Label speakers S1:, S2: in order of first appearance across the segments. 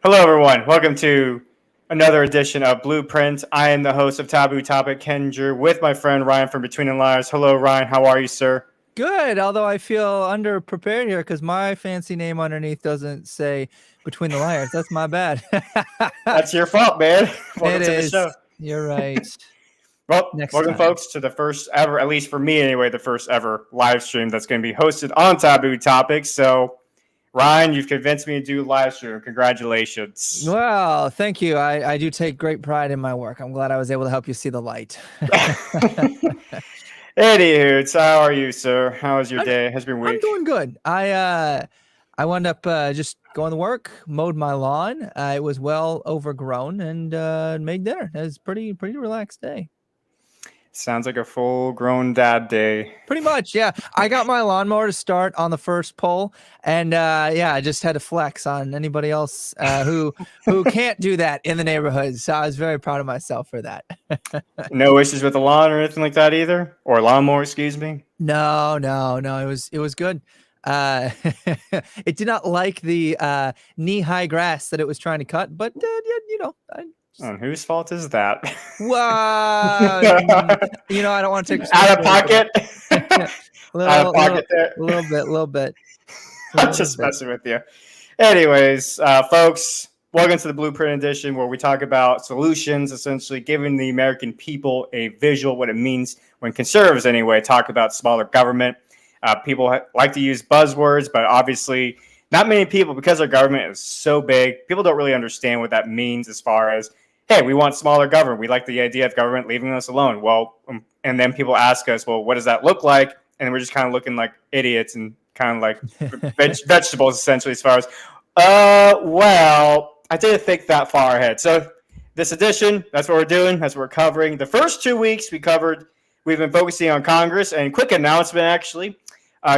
S1: Hello, everyone. Welcome to another edition of Blueprint. I am the host of Taboo Topic, Kendra, with my friend Ryan from Between the Liars. Hello, Ryan. How are you, sir?
S2: Good, although I feel underprepared here because my fancy name underneath doesn't say Between the Liars. That's my bad.
S1: That's your fault, man. Welcome
S2: It
S1: to the
S2: is.
S1: show.
S2: You're right.
S1: Well,
S2: Next
S1: welcome,
S2: time.
S1: folks, to the first ever, at least for me anyway, the first ever live stream that's going to be hosted on Taboo Topic. So, Ryan, you've convinced me to do a live stream. Congratulations.
S2: Well, thank you. I do take great pride in my work. I'm glad I was able to help you see the light.
S1: Anywho, how are you, sir? How was your day? How's been week?
S2: I'm doing good. I wound up just going to work, mowed my lawn. It was well overgrown, and made dinner. It was pretty relaxed day.
S1: Sounds like a full-grown dad day.
S2: Pretty much, yeah. I got my lawnmower to start on the first pull, and yeah, I just had to flex on anybody else who can't do that in the neighborhood. So I was very proud of myself for that.
S1: No issues with the lawn or anything like that either, or lawnmower, excuse me.
S2: No. It was good. It did not like the knee-high grass that it was trying to cut, but
S1: And whose fault is that?
S2: Well, I don't want to take
S1: Out of pocket.
S2: Out of pocket there. A little bit.
S1: I'm just messing with you. Anyways, folks, welcome to the Blueprint Edition, where we talk about solutions, essentially giving the American people a visual what it means when conservatives, anyway, talk about smaller government. People like to use buzzwords, but obviously not many people, because our government is so big, people don't really understand what that means as far as, hey, we want smaller government. We like the idea of government leaving us alone. Well, and then people ask us, well, what does that look like? And we're just kind of looking like idiots and kind of like vegetables, essentially, as far as, well, I didn't think that far ahead. So this edition, that's what we're doing. That's what we're covering. The first 2 weeks we've been focusing on Congress, and quick announcement, actually,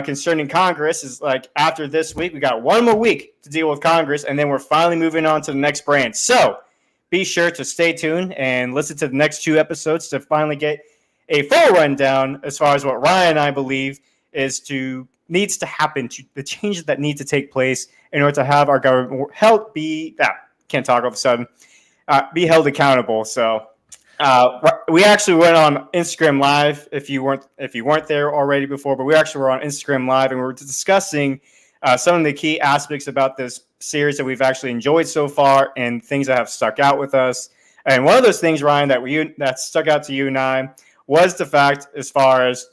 S1: concerning Congress is like after this week, we got one more week to deal with Congress, and then we're finally moving on to the next branch. So be sure to stay tuned and listen to the next 2 episodes to finally get a full rundown as far as what Ryan and I believe needs to happen, to the changes that need to take place in order to have our government be held accountable. So we actually went on Instagram Live. If you weren't there already before, but we actually were on Instagram Live, and we were discussing some of the key aspects about this series that we've actually enjoyed so far, and things that have stuck out with us. And one of those things, Ryan, that stuck out to you and I was the fact, as far as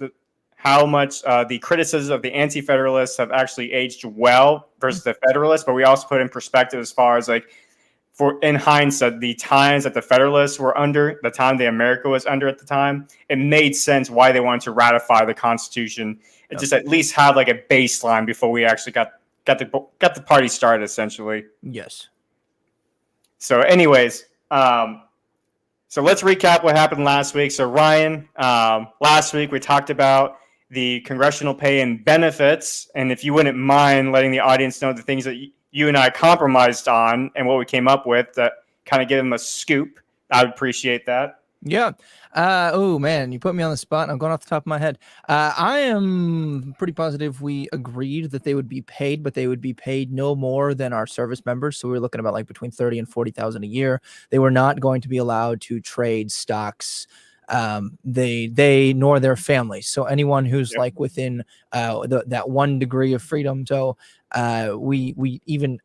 S1: how much the criticism of the anti-federalists have actually aged well versus the federalists. But we also put in perspective as far as in hindsight, the times that the Federalists were under, the time that America was under at the time, it made sense why they wanted to ratify the Constitution and just at least have like a baseline before we actually got the party started, essentially.
S2: Yes.
S1: So, anyways, so let's recap what happened last week. So, Ryan, last week we talked about the congressional pay and benefits, and if you wouldn't mind letting the audience know the things that you and I compromised on and what we came up with, that kind of give them a scoop, I would appreciate that.
S2: Yeah. Oh man, you put me on the spot and I'm going off the top of my head. I am pretty positive we agreed that they would be paid, but they would be paid no more than our service members. So we were looking about like between 30 and 40,000 a year. They were not going to be allowed to trade stocks. They nor their families. So anyone who's like within that 1 degree of freedom. So I think we even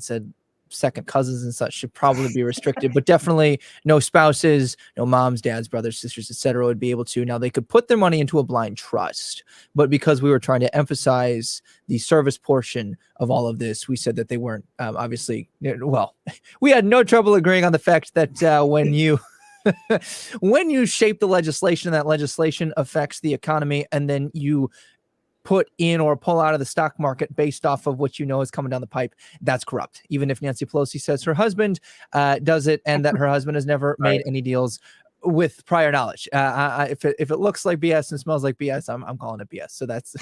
S2: said second cousins and such should probably be restricted, but definitely no spouses, no moms, dads, brothers, sisters, etc. would be able to. Now they could put their money into a blind trust, but because we were trying to emphasize the service portion of all of this, we said that they weren't obviously. Well, we had no trouble agreeing on the fact that when you shape the legislation, that legislation affects the economy, and then you put in or pull out of the stock market based off of what you know is coming down the pipe, that's corrupt. Even if Nancy Pelosi says her husband does it and that her husband has never made any deals with prior knowledge. If it looks like BS and smells like BS, I'm calling it BS. So that's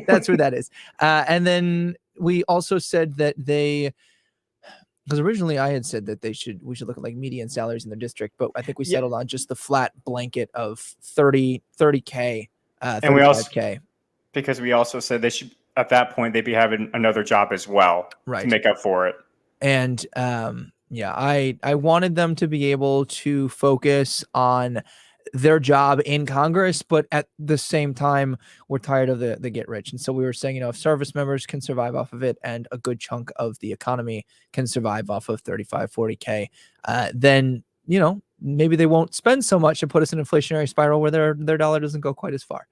S2: that's who that is. And then we also said that because originally I had said that we should look at like median salaries in their district, but I think we settled on just the flat blanket of 30K,
S1: and we also because we also said they should, at that point, they'd be having another job as well, to make up for it.
S2: And yeah, I wanted them to be able to focus on their job in Congress, but at the same time, we're tired of the get rich. And so we were saying, if service members can survive off of it and a good chunk of the economy can survive off of 35, 40K, then, maybe they won't spend so much to put us in an inflationary spiral where their dollar doesn't go quite as far.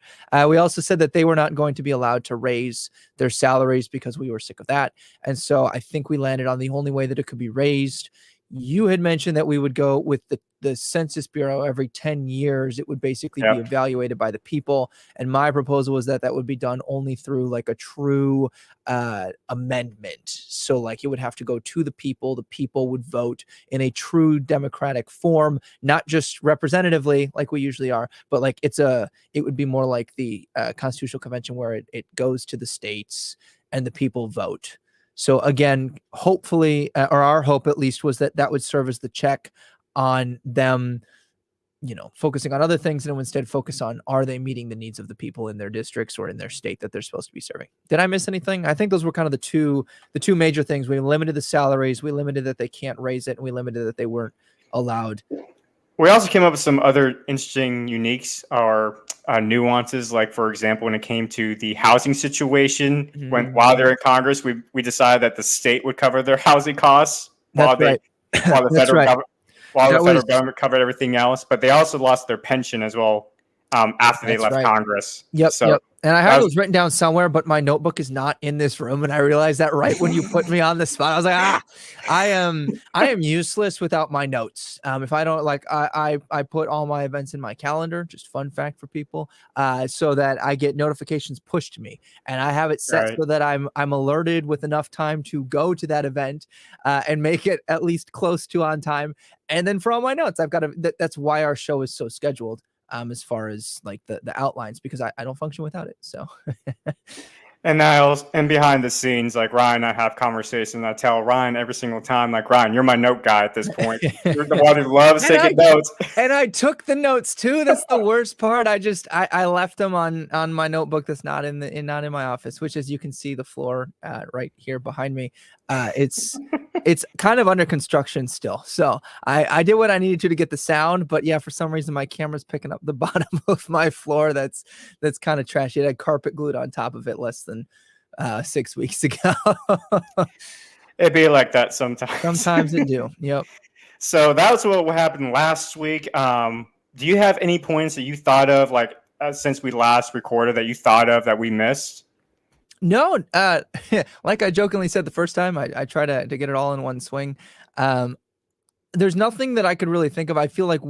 S2: We also said that they were not going to be allowed to raise their salaries because we were sick of that. And so I think we landed on the only way that it could be raised. You had mentioned that we would go with the Census Bureau every 10 years. It would basically be evaluated by the people. And my proposal was that would be done only through like a true amendment. So like it would have to go to the people. The people would vote in a true democratic form, not just representatively like we usually are, but like it would be more like the Constitutional Convention where it goes to the states and the people vote. So again, hopefully, or our hope at least, was that would serve as the check on them, focusing on other things, and instead focus on, are they meeting the needs of the people in their districts or in their state that they're supposed to be serving? Did I miss anything? I think those were kind of the two major things. We limited the salaries, we limited that they can't raise it, and we limited that they weren't allowed.
S1: We also came up with some other interesting uniques or nuances. Like, for example, when it came to the housing situation, while they're in Congress, we decided that the state would cover their housing costs while the federal government covered everything else. But they also lost their pension as well after they left Congress.
S2: Yep. And I have those written down somewhere, but my notebook is not in this room. And I realized that right when you put me on the spot. I was like, I am useless without my notes. If I don't I put all my events in my calendar, just fun fact for people, so that I get notifications pushed to me. And I have it set so that I'm alerted with enough time to go to that event and make it at least close to on time. And then for all my notes, I've got that's why our show is so scheduled. As far as like the outlines, because I don't function without it. So
S1: and behind the scenes, like Ryan and I have conversations. I tell Ryan every single time, like, Ryan, you're my note guy at this point. You're the one who loves taking notes.
S2: And I took the notes too. That's the worst part. I left them on my notebook that's not in my office, which, as you can see, the floor right here behind me. It's kind of under construction still. So I did what I needed to get the sound, but yeah, for some reason my camera's picking up the bottom of my floor. That's kind of trashy. It had carpet glued on top of it less than 6 weeks ago.
S1: It'd be like that sometimes.
S2: Sometimes it do. Yep.
S1: So that was what happened last week. Do you have any points that you thought of, like since we last recorded, that you thought of that we missed?
S2: No, like I jokingly said the first time, I try to get it all in one swing. There's nothing that I could really think of. I feel like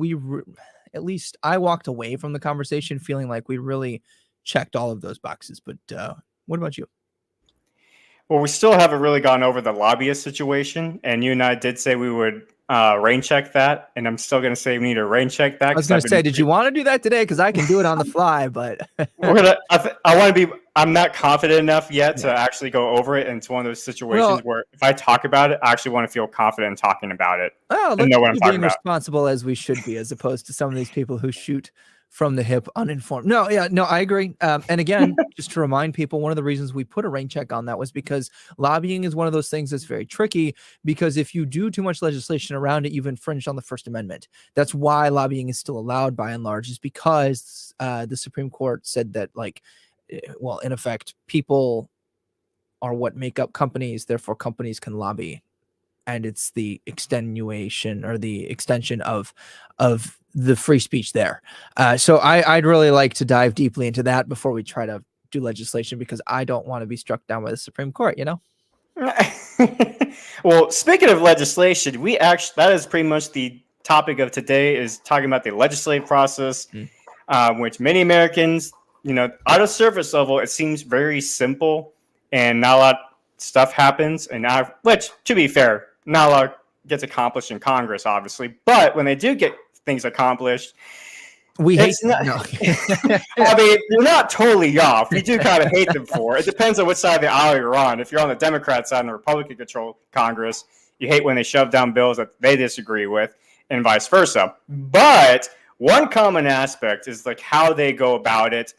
S2: at least I walked away from the conversation feeling like we really checked all of those boxes. But what about you?
S1: Well, we still haven't really gone over the lobbyist situation, and you and I did say we would rain check that, and I'm still going to say we need to rain check that.
S2: I was going to say, did you want to do that today? Because I can do it on the fly, but I'm not confident enough yet to actually go over it. And it's one of those situations where if I talk about it, I actually want to feel confident in talking about it. Oh, and know what I'm talking about. Responsible as we should be, as opposed to some of these people who shoot from the hip uninformed. No, I agree. And again, just to remind people, one of the reasons we put a rain check on that was because lobbying is one of those things that's very tricky, because if you do too much legislation around it, you've infringed on the First Amendment. That's why lobbying is still allowed by and large, is because the Supreme Court said that, like, well, in effect, people are what make up companies, therefore companies can lobby. And it's the extenuation or the extension of the free speech there. So I'd really like to dive deeply into that before we try to do legislation, because I don't want to be struck down by the Supreme Court,
S1: Well, speaking of legislation, that is pretty much the topic of today, is talking about the legislative process, which many Americans, at a surface level, it seems very simple and not a lot of stuff happens. And which, to be fair, not a lot gets accomplished in Congress, obviously. But when they do get things accomplished,
S2: we hate them.
S1: I mean, you're not totally off. We do kind of hate them for it. It depends on which side of the aisle you're on. If you're on the Democrat side and the Republican-controlled Congress, you hate when they shove down bills that they disagree with, and vice versa. But one common aspect is like how they go about it.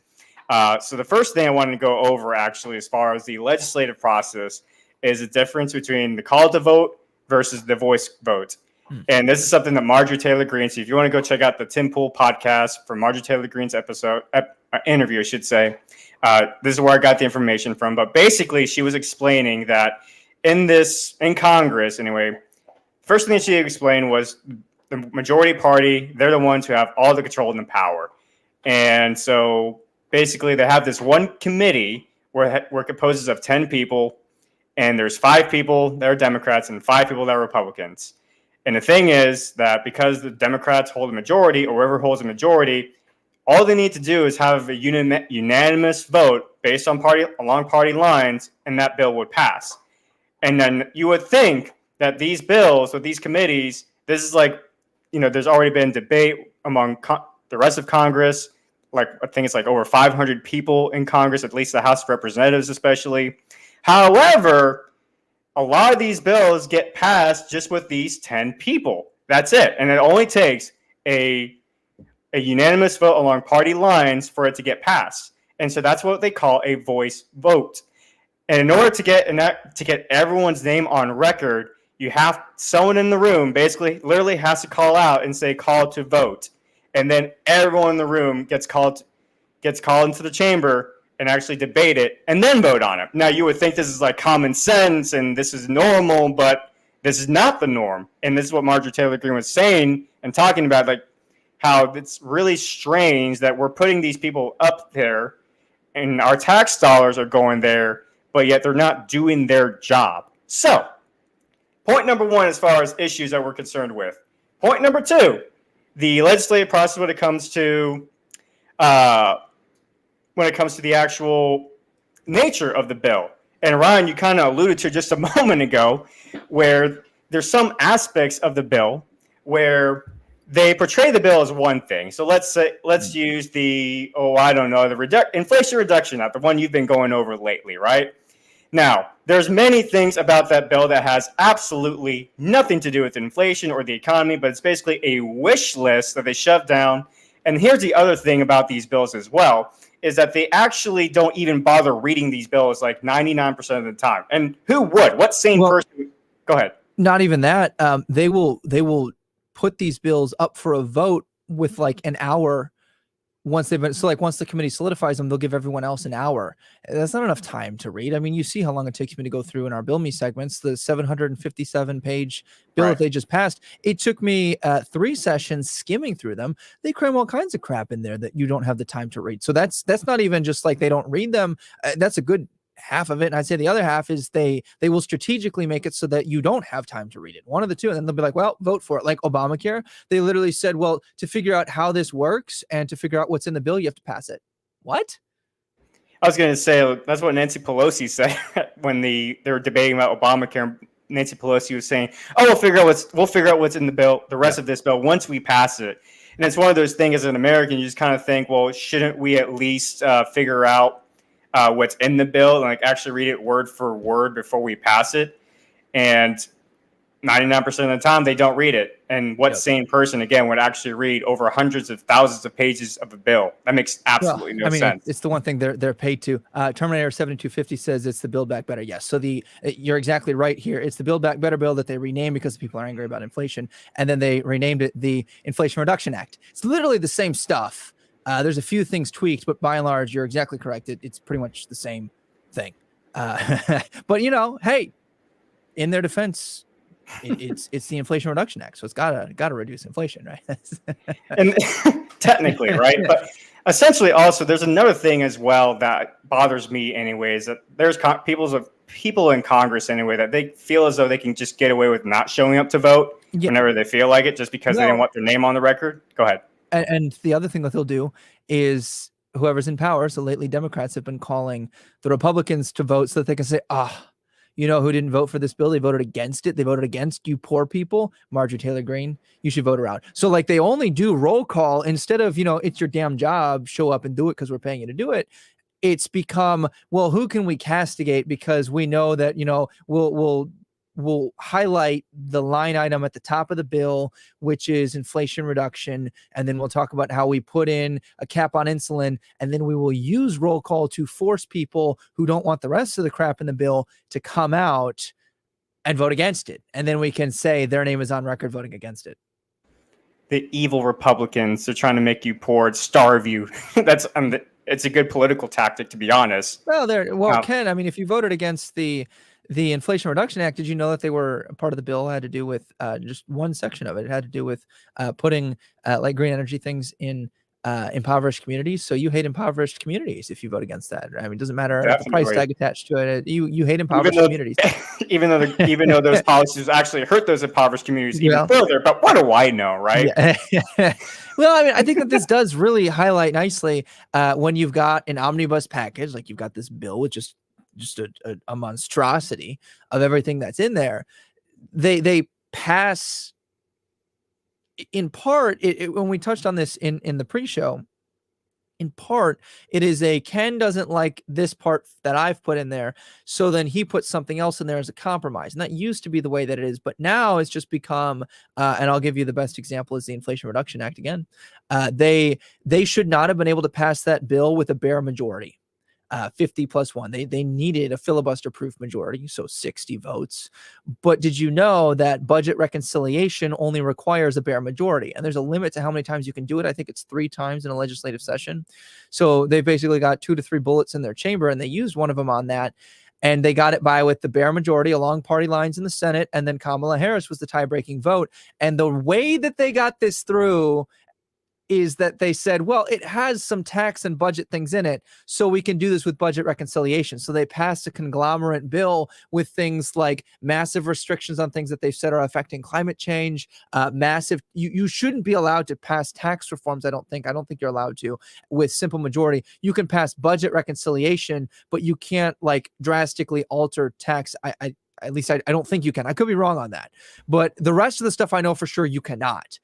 S1: So the first thing I wanted to go over, actually, as far as the legislative process, is the difference between the call to vote versus the voice vote.
S2: Hmm.
S1: And this is something that Marjorie Taylor Greene, so if you want to go check out the Tim Pool podcast for Marjorie Taylor Greene's interview, I should say, this is where I got the information from. But basically, she was explaining that in Congress, anyway, first thing that she explained was the majority party, they're the ones who have all the control and the power. And so basically, they have this one committee where it composes of 10 people, and there's 5 people that are Democrats and 5 people that are Republicans. And the thing is that because the Democrats hold a majority, or whoever holds a majority, all they need to do is have a unanimous vote based on along party lines, and that bill would pass. And then you would think that these bills with these committees, this is like, there's already been debate among the rest of Congress. Like, I think it's like over 500 people in Congress, at least the House of Representatives especially. However, a lot of these bills get passed just with these 10 people. That's it. And it only takes a unanimous vote along party lines for it to get passed. And so that's what they call a voice vote. And in order to get everyone's name on record, you have someone in the room basically literally has to call out and say call to vote. And then everyone in the room gets called into the chamber and actually debate it and then vote on it. Now, you would think this is like common sense and this is normal, but this is not the norm. And this is what Marjorie Taylor Greene was saying and talking about, like how it's really strange that we're putting these people up there and our tax dollars are going there, but yet they're not doing their job. So, point number 1 as far as issues that we're concerned with. Point number 2, the legislative process when it comes to the actual nature of the bill. And Ryan, you kind of alluded to just a moment ago, where there's some aspects of the bill where they portray the bill as one thing. So let's use the Inflation Reduction Act, the one you've been going over lately, right? Now, there's many things about that bill that has absolutely nothing to do with inflation or the economy, but it's basically a wish list that they shove down. And here's the other thing about these bills as well, is that they actually don't even bother reading these bills like 99% of the time. And who would? What sane person? Go ahead.
S2: Not even that. They will put these bills up for a vote with like an hour once the committee solidifies them, they'll give everyone else an hour. That's not enough time to read. I mean, you see how long it takes me to go through in our Bill Me segments, the 757-page bill that they just passed. It took me 3 sessions skimming through them. They cram all kinds of crap in there that you don't have the time to read. So that's not even just like they don't read them. That's a good half of it. And I'd say the other half is they will strategically make it so that you don't have time to read it. One of the two. And then they'll be like, well, vote for it. Like Obamacare. They literally said, well, to figure out how this works and to figure out what's in the bill, you have to pass it. What?
S1: I was going to say, that's what Nancy Pelosi said when they were debating about Obamacare. Nancy Pelosi was saying, oh, we'll figure out what's in the bill, the rest of this bill, once we pass it. And it's one of those things as an American, you just kind of think, well, shouldn't we at least figure out what's in the bill and like actually read it word for word before we pass it? And 99% of the time they don't read it. And what sane person, again, would actually read over hundreds of thousands of pages of a bill? That makes absolutely no sense.
S2: It's the one thing they're paid to. Terminator 7250 says it's the Build Back Better. Yes. So you're exactly right here. It's the Build Back Better bill that they renamed because people are angry about inflation. And then they renamed it the Inflation Reduction Act. It's literally the same stuff. There's a few things tweaked, but by and large, you're exactly correct. It's pretty much the same thing. But hey, in their defense, it's the Inflation Reduction Act, so it's gotta reduce inflation, right?
S1: And technically, right? But essentially, also, there's another thing as well that bothers me, anyways. That there's people in Congress anyway that they feel as though they can just get away with not showing up to vote whenever they feel like it, just because they don't want their name on the record. Go ahead.
S2: And the other thing that they'll do is whoever's in power. So lately, Democrats have been calling the Republicans to vote so that they can say, you know who didn't vote for this bill? They voted against it. They voted against you poor people. Marjorie Taylor Greene, you should vote her out. So like they only do roll call instead of, it's your damn job, show up and do it because we're paying you to do it. It's become, well, who can we castigate? Because we know that, we'll highlight the line item at the top of the bill, which is inflation reduction. And then we'll talk about how we put in a cap on insulin. And then we will use roll call to force people who don't want the rest of the crap in the bill to come out. and vote against it. And then we can say their name is on record voting against it.
S1: The evil Republicans, they're trying to make you poor, starve you. That's it's a good political tactic, to be honest.
S2: Well, Ken, I mean, if you voted against the Inflation Reduction Act, did you know that they were part of the bill had to do with just one section of it? It had to do with putting like green energy things in impoverished communities. So you hate impoverished communities if you vote against that. I mean, it doesn't matter the price tag attached to it. You hate impoverished communities.
S1: even though those policies actually hurt those impoverished communities even further. But what do I know, right?
S2: Yeah. Well, I mean, I think that this does really highlight nicely when you've got an omnibus package, like you've got this bill with just a monstrosity of everything that's in there. They pass. In part, when we touched on this in the pre-show, in part, it is Ken doesn't like this part that I've put in there, so then he puts something else in there as a compromise. And that used to be the way that it is, but now it's just become, and I'll give you the best example is the Inflation Reduction Act again. They should not have been able to pass that bill with a bare majority. 50+1. They needed a filibuster-proof majority, so 60 votes. But did you know that budget reconciliation only requires a bare majority? And there's a limit to how many times you can do it. I think it's 3 times in a legislative session. So they basically got 2 to 3 bullets in their chamber, and they used one of them on that. And they got it by with the bare majority along party lines in the Senate. And then Kamala Harris was the tie-breaking vote. And the way that they got this through is that they said, well, it has some tax and budget things in it, so we can do this with budget reconciliation. So they passed a conglomerate bill with things like massive restrictions on things that they've said are affecting climate change, massive. You shouldn't be allowed to pass tax reforms. I don't think you're allowed to with simple majority. You can pass budget reconciliation, but you can't like drastically alter tax. At least I don't think you can. I could be wrong on that, but the rest of the stuff I know for sure you cannot.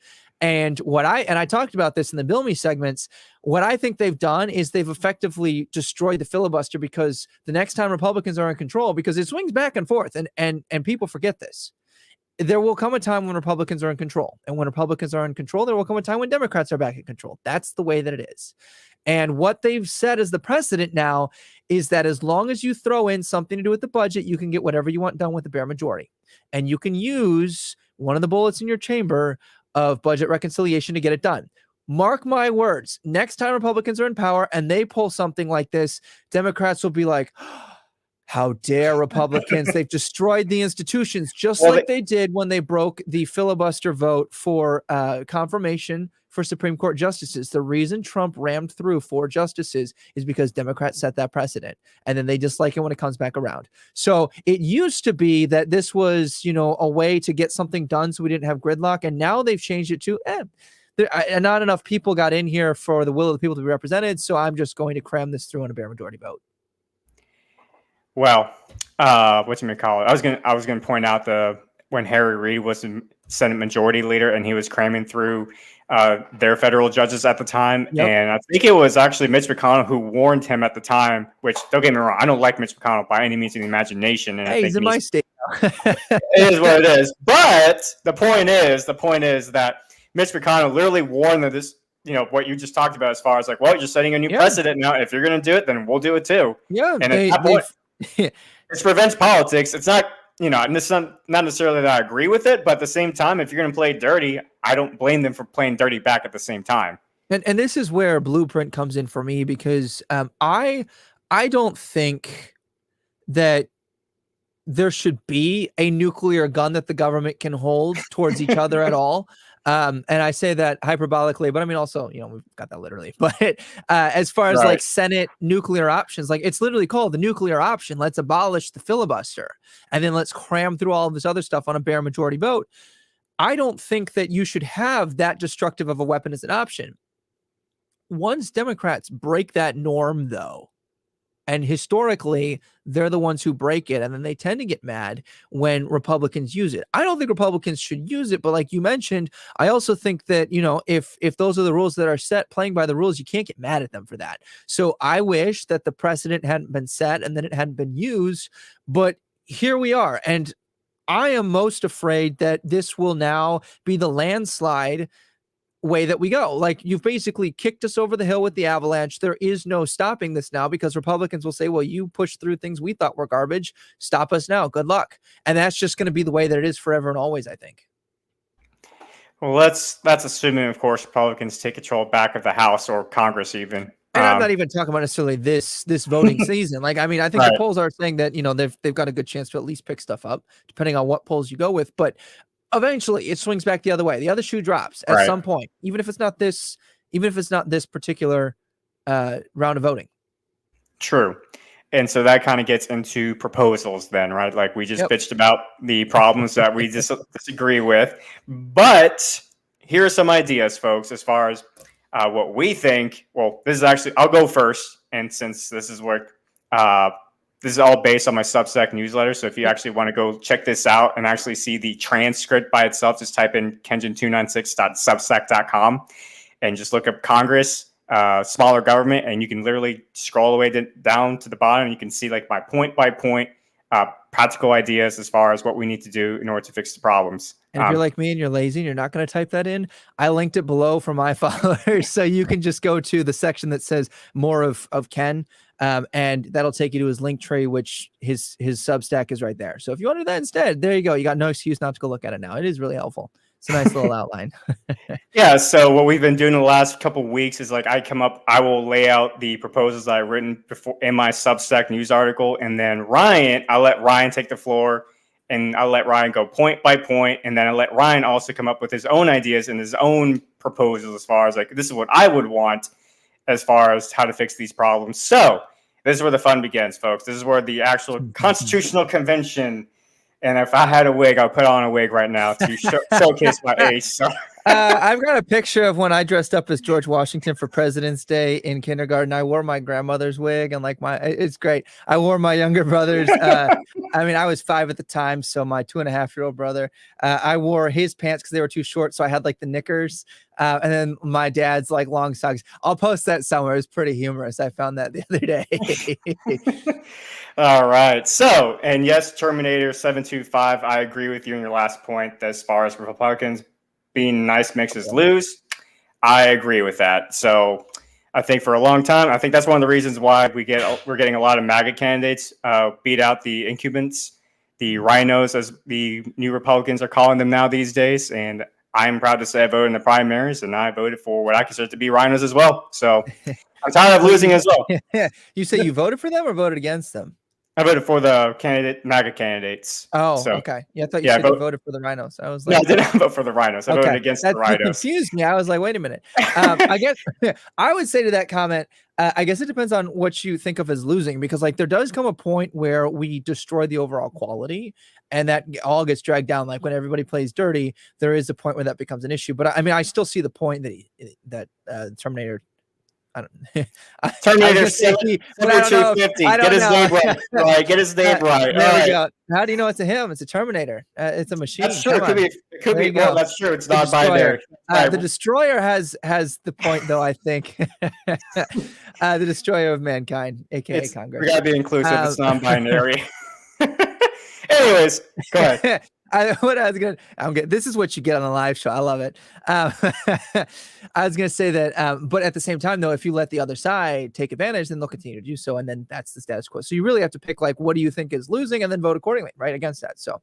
S2: And I talked about this in the Bill Me segments. What I think they've done is they've effectively destroyed the filibuster, because the next time Republicans are in control, because it swings back and forth, and people forget this. There will come a time when Republicans are in control, and when Republicans are in control, there will come a time when Democrats are back in control. That's the way that it is. And what they've said as the precedent now is that as long as you throw in something to do with the budget, you can get whatever you want done with the bare majority, and you can use one of the bullets in your chamber of budget reconciliation to get it done. Mark my words, next time Republicans are in power and they pull something like this, Democrats will be like, how dare Republicans? They've destroyed the institutions, just like they did when they broke the filibuster vote for confirmation for Supreme Court justices. The reason Trump rammed through 4 justices is because Democrats set that precedent, and then they dislike it when it comes back around. So it used to be that this was, a way to get something done so we didn't have gridlock, and now they've changed it to, not enough people got in here for the will of the people to be represented, so I'm just going to cram this through on a bare majority vote.
S1: Well, whatchamacallit? I was gonna point out when Harry Reid was the Senate Majority Leader and he was cramming through their federal judges at the time. Yep. And I think it was actually Mitch McConnell who warned him at the time, which, don't get me wrong, I don't like Mitch McConnell by any means of the imagination. And
S2: he's in my state now.
S1: It is what it is. But the point is that Mitch McConnell literally warned that this, what you just talked about as far as like, well, you're setting a new precedent now. If you're going to do it, then we'll do it too.
S2: Yeah.
S1: And at that point, it's revenge politics. It's not, not necessarily that I agree with it, but at the same time, if you're going to play dirty, I don't blame them for playing dirty back at the same time.
S2: And this is where Blueprint comes in for me, because I don't think that there should be a nuclear gun that the government can hold towards each other at all. And I say that hyperbolically, but I mean, also, we've got that literally, but as far as like Senate nuclear options, like it's literally called the nuclear option. Let's abolish the filibuster and then let's cram through all of this other stuff on a bare majority vote. I don't think that you should have that destructive of a weapon as an option. Once Democrats break that norm, though, and historically, they're the ones who break it, and then they tend to get mad when Republicans use it. I don't think Republicans should use it, but like you mentioned, I also think that, if those are the rules that are set, playing by the rules, you can't get mad at them for that. So I wish that the precedent hadn't been set and that it hadn't been used, but here we are. And I am most afraid that this will now be the landslide way that we go. Like, you've basically kicked us over the hill with the avalanche. There is no stopping this now, because Republicans will say, well, you pushed through things we thought were garbage. Stop us now. Good luck. And that's just going to be the way that it is forever and always, I think.
S1: Well, that's assuming, of course, Republicans take control back of the House or Congress even.
S2: And I'm not even talking about necessarily this voting season. Like, I mean, I think the polls are saying that, they've got a good chance to at least pick stuff up, depending on what polls you go with. But eventually it swings back the other way. The other shoe drops at some point, even if it's not this particular round of voting.
S1: True. And so that kind of gets into proposals then, right? Like, we just bitched about the problems that we disagree with. But here are some ideas, folks, as far as what we think. Well, this is actually, I'll go first. And since this is what, this is all based on my Substack newsletter. So if you actually want to go check this out and actually see the transcript by itself, just type in kenjin296.substack.com and just look up Congress, smaller government, and you can literally scroll all the way down to the bottom. And you can see like my point by point practical ideas as far as what we need to do in order to fix the problems.
S2: And if you're like me and you're lazy and you're not going to type that in, I linked it below for my followers. So you can just go to the section that says more of Ken, and that'll take you to his link tree, which his Substack is right there. So if you want to do that instead, there you go. You got no excuse not to go look at it now. It is really helpful. It's a nice little outline.
S1: Yeah. So what we've been doing the last couple of weeks is like, I will lay out the proposals that I've written before in my Substack news article. And then I'll let Ryan take the floor, and I'll let Ryan go point by point. And then I'll let Ryan also come up with his own ideas and his own proposals as far as like, this is what I would want as far as how to fix these problems. So this is where the fun begins, folks. This is where the actual Constitutional Convention. And if I had a wig, I'll put on a wig right now to showcase my age. So.
S2: I've got a picture of when I dressed up as George Washington for President's Day in kindergarten. I wore my grandmother's wig, and it's great. I wore my younger brother's. I mean, I was 5 at the time, so my 2.5-year-old brother, I wore his pants because they were too short, so I had like the knickers. And then my dad's like long socks. I'll post that somewhere. It's pretty humorous. I found that the other day.
S1: All right. So, and yes, Terminator 725, I agree with you in your last point as far as Republicans being nice makes us lose. I agree with that. So I think for a long time, I think that's one of the reasons why we're getting a lot of MAGA candidates beat out the incumbents, the rhinos, as the new Republicans are calling them now these days. And I'm proud to say I voted in the primaries, and I voted for what I consider to be rhinos as well. So I'm tired of losing as well.
S2: You say you voted for them or voted against them?
S1: I voted for the MAGA candidates.
S2: Oh, so, okay. Yeah, I thought you said you voted for the rhinos. I was like,
S1: no, I didn't vote for the rhinos. I voted against the rhinos.
S2: Confused me. I was like, wait a minute. I guess I would say to that comment, I guess it depends on what you think of as losing, because like there does come a point where we destroy the overall quality, and that all gets dragged down. Like when everybody plays dirty, there is a point where that becomes an issue. But I mean, I still see the point that Terminator. I don't.
S1: Terminator 250. Get his name right. Get his name right.
S2: There we go. How do you know it's a him? It's a Terminator. It's a machine.
S1: That's true. It could be. Well, that's true. It's not binary.
S2: The Destroyer has the point, though. I think the Destroyer of Mankind, aka Congress.
S1: We gotta be inclusive. It's non-binary. Anyways, go ahead.
S2: This is what you get on a live show. I love it. I was going to say that, but at the same time, though, if you let the other side take advantage, then they'll continue to do so. And then that's the status quo. So you really have to pick, like, what do you think is losing, and then vote accordingly, right, against that. So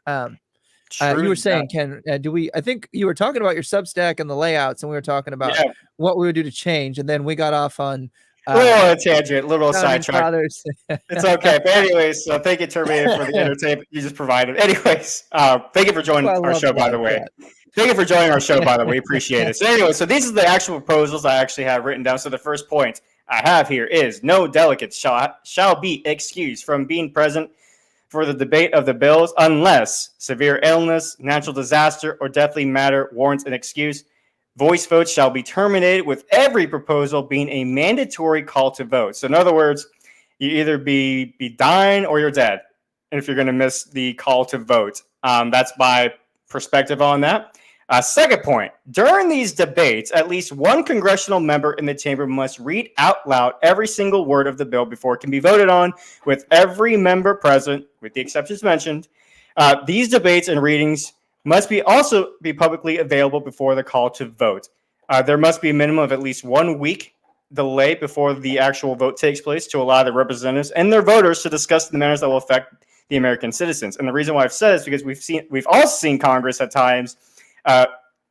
S2: you were saying, Ken, I think you were talking about your Substack and the layouts, and we were talking about what we would do to change. And then we got off on
S1: a tangent, little sidetrack. It's okay. But anyways, so thank you, Terminator, for the entertainment you just provided. Anyways, thank you for joining our show, by the way. Thank you for joining our show, by the way. Appreciate it. So anyway, so these are the actual proposals I actually have written down. So the first point I have here is no delegates shall be excused from being present for the debate of the bills unless severe illness, natural disaster, or deathly matter warrants an excuse. Voice votes shall be terminated, with every proposal being a mandatory call to vote. So in other words, you either be dying or you're dead if you're going to miss the call to vote. That's my perspective on that. Second point, during these debates, at least one congressional member in the chamber must read out loud every single word of the bill before it can be voted on, with every member present, with the exceptions mentioned. These debates and readings must also be publicly available before the call to vote. There must be a minimum of at least 1 week delay before the actual vote takes place to allow the representatives and their voters to discuss the matters that will affect the American citizens. And the reason why I've said is because we've all seen Congress at times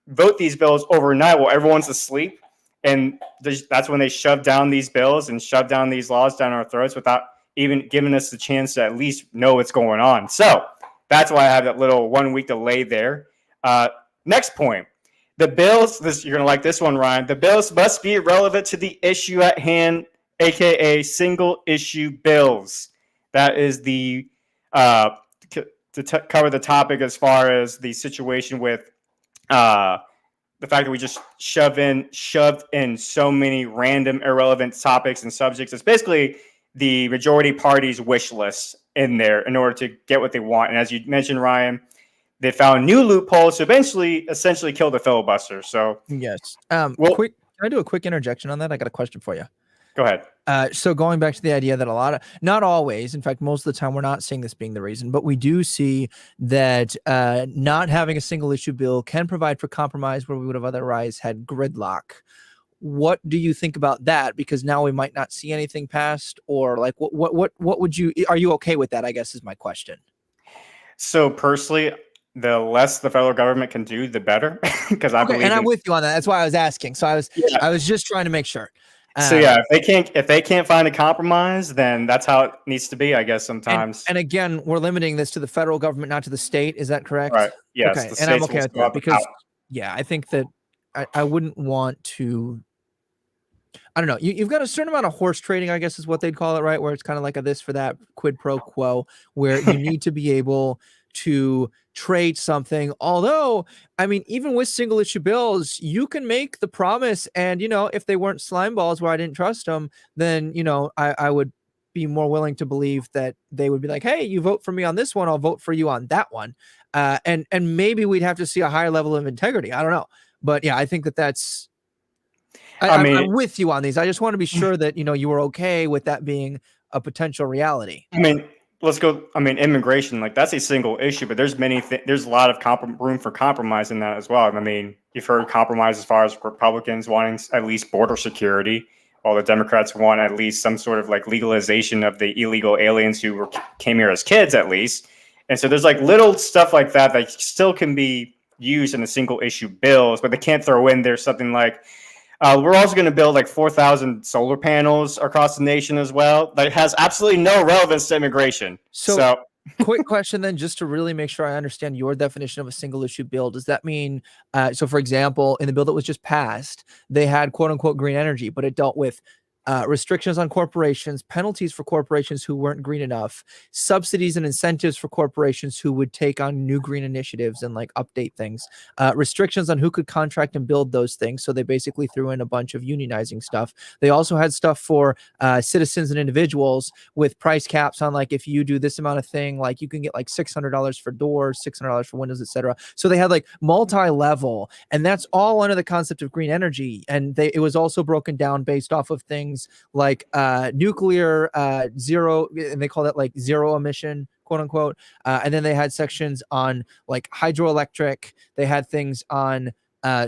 S1: vote these bills overnight while everyone's asleep, and that's when they shove down these bills and shove down these laws down our throats without even giving us the chance to at least know what's going on. So that's why I have that little 1 week delay there. Next point. The bills, you're going to like this one, Ryan. The bills must be relevant to the issue at hand, aka single issue bills. That is to cover the topic as far as the situation with the fact that we just shoved in so many random irrelevant topics and subjects. It's basically the majority party's wish list in there in order to get what they want. And as you mentioned, Ryan, they found new loopholes to essentially kill the filibuster. So
S2: yes. Can I do a quick interjection on that? I got a question for you.
S1: Go ahead.
S2: So going back to the idea that not always, in fact, most of the time, we're not seeing this being the reason, but we do see that not having a single issue bill can provide for compromise where we would have otherwise had gridlock. What do you think about that? Because now we might not see anything passed, or like what are you okay with that? I guess is my question.
S1: So personally, the less the federal government can do, the better. Because I believe,
S2: and I'm with you on that. That's why I was asking. So I was just trying to make sure.
S1: So yeah, if they can't find a compromise, then that's how it needs to be, I guess. Sometimes. And
S2: again, we're limiting this to the federal government, not to the state. Is that correct?
S1: Right. Yes.
S2: Okay. And I'm okay with that because, I think that I wouldn't want to. I don't know. You've got a certain amount of horse trading, I guess is what they'd call it, right? Where it's kind of like a this for that quid pro quo, where you need to be able to trade something. Although, I mean, even with single issue bills, you can make the promise, and if they weren't slime balls where I didn't trust them, then I would be more willing to believe that they would be like, hey, you vote for me on this one, I'll vote for you on that one. And maybe we'd have to see a higher level of integrity. I don't know. But yeah, I think that's I'm with you on these. I just want to be sure that you were okay with that being a potential reality.
S1: I mean, let's go. I mean, immigration, like that's a single issue, but there's there's a lot of room for compromise in that as well. I mean, you've heard compromise as far as Republicans wanting at least border security, while the Democrats want at least some sort of like legalization of the illegal aliens who came here as kids, at least. And so there's like little stuff like that that still can be used in a single issue bills, but they can't throw in there something like, we're also going to build like 4,000 solar panels across the nation as well. That has absolutely no relevance to immigration. So
S2: quick question then, just to really make sure I understand your definition of a single issue bill. Does that mean, so for example, in the bill that was just passed, they had quote unquote green energy, but it dealt with restrictions on corporations, penalties for corporations who weren't green enough, subsidies and incentives for corporations who would take on new green initiatives and like update things, restrictions on who could contract and build those things. So they basically threw in a bunch of unionizing stuff. They also had stuff for citizens and individuals with price caps on like, if you do this amount of thing, like you can get like $600 for doors, $600 for windows, etc. So they had like multi-level, and that's all under the concept of green energy. And it was also broken down based off of things like nuclear zero, and they call that like zero emission, quote unquote. And then they had sections on like hydroelectric. They had things on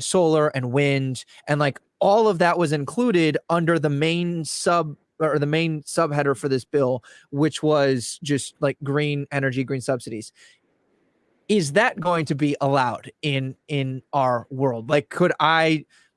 S2: solar and wind, and like all of that was included under the main subheader for this bill, which was just like green energy, green subsidies. Is that going to be allowed in our world? Like,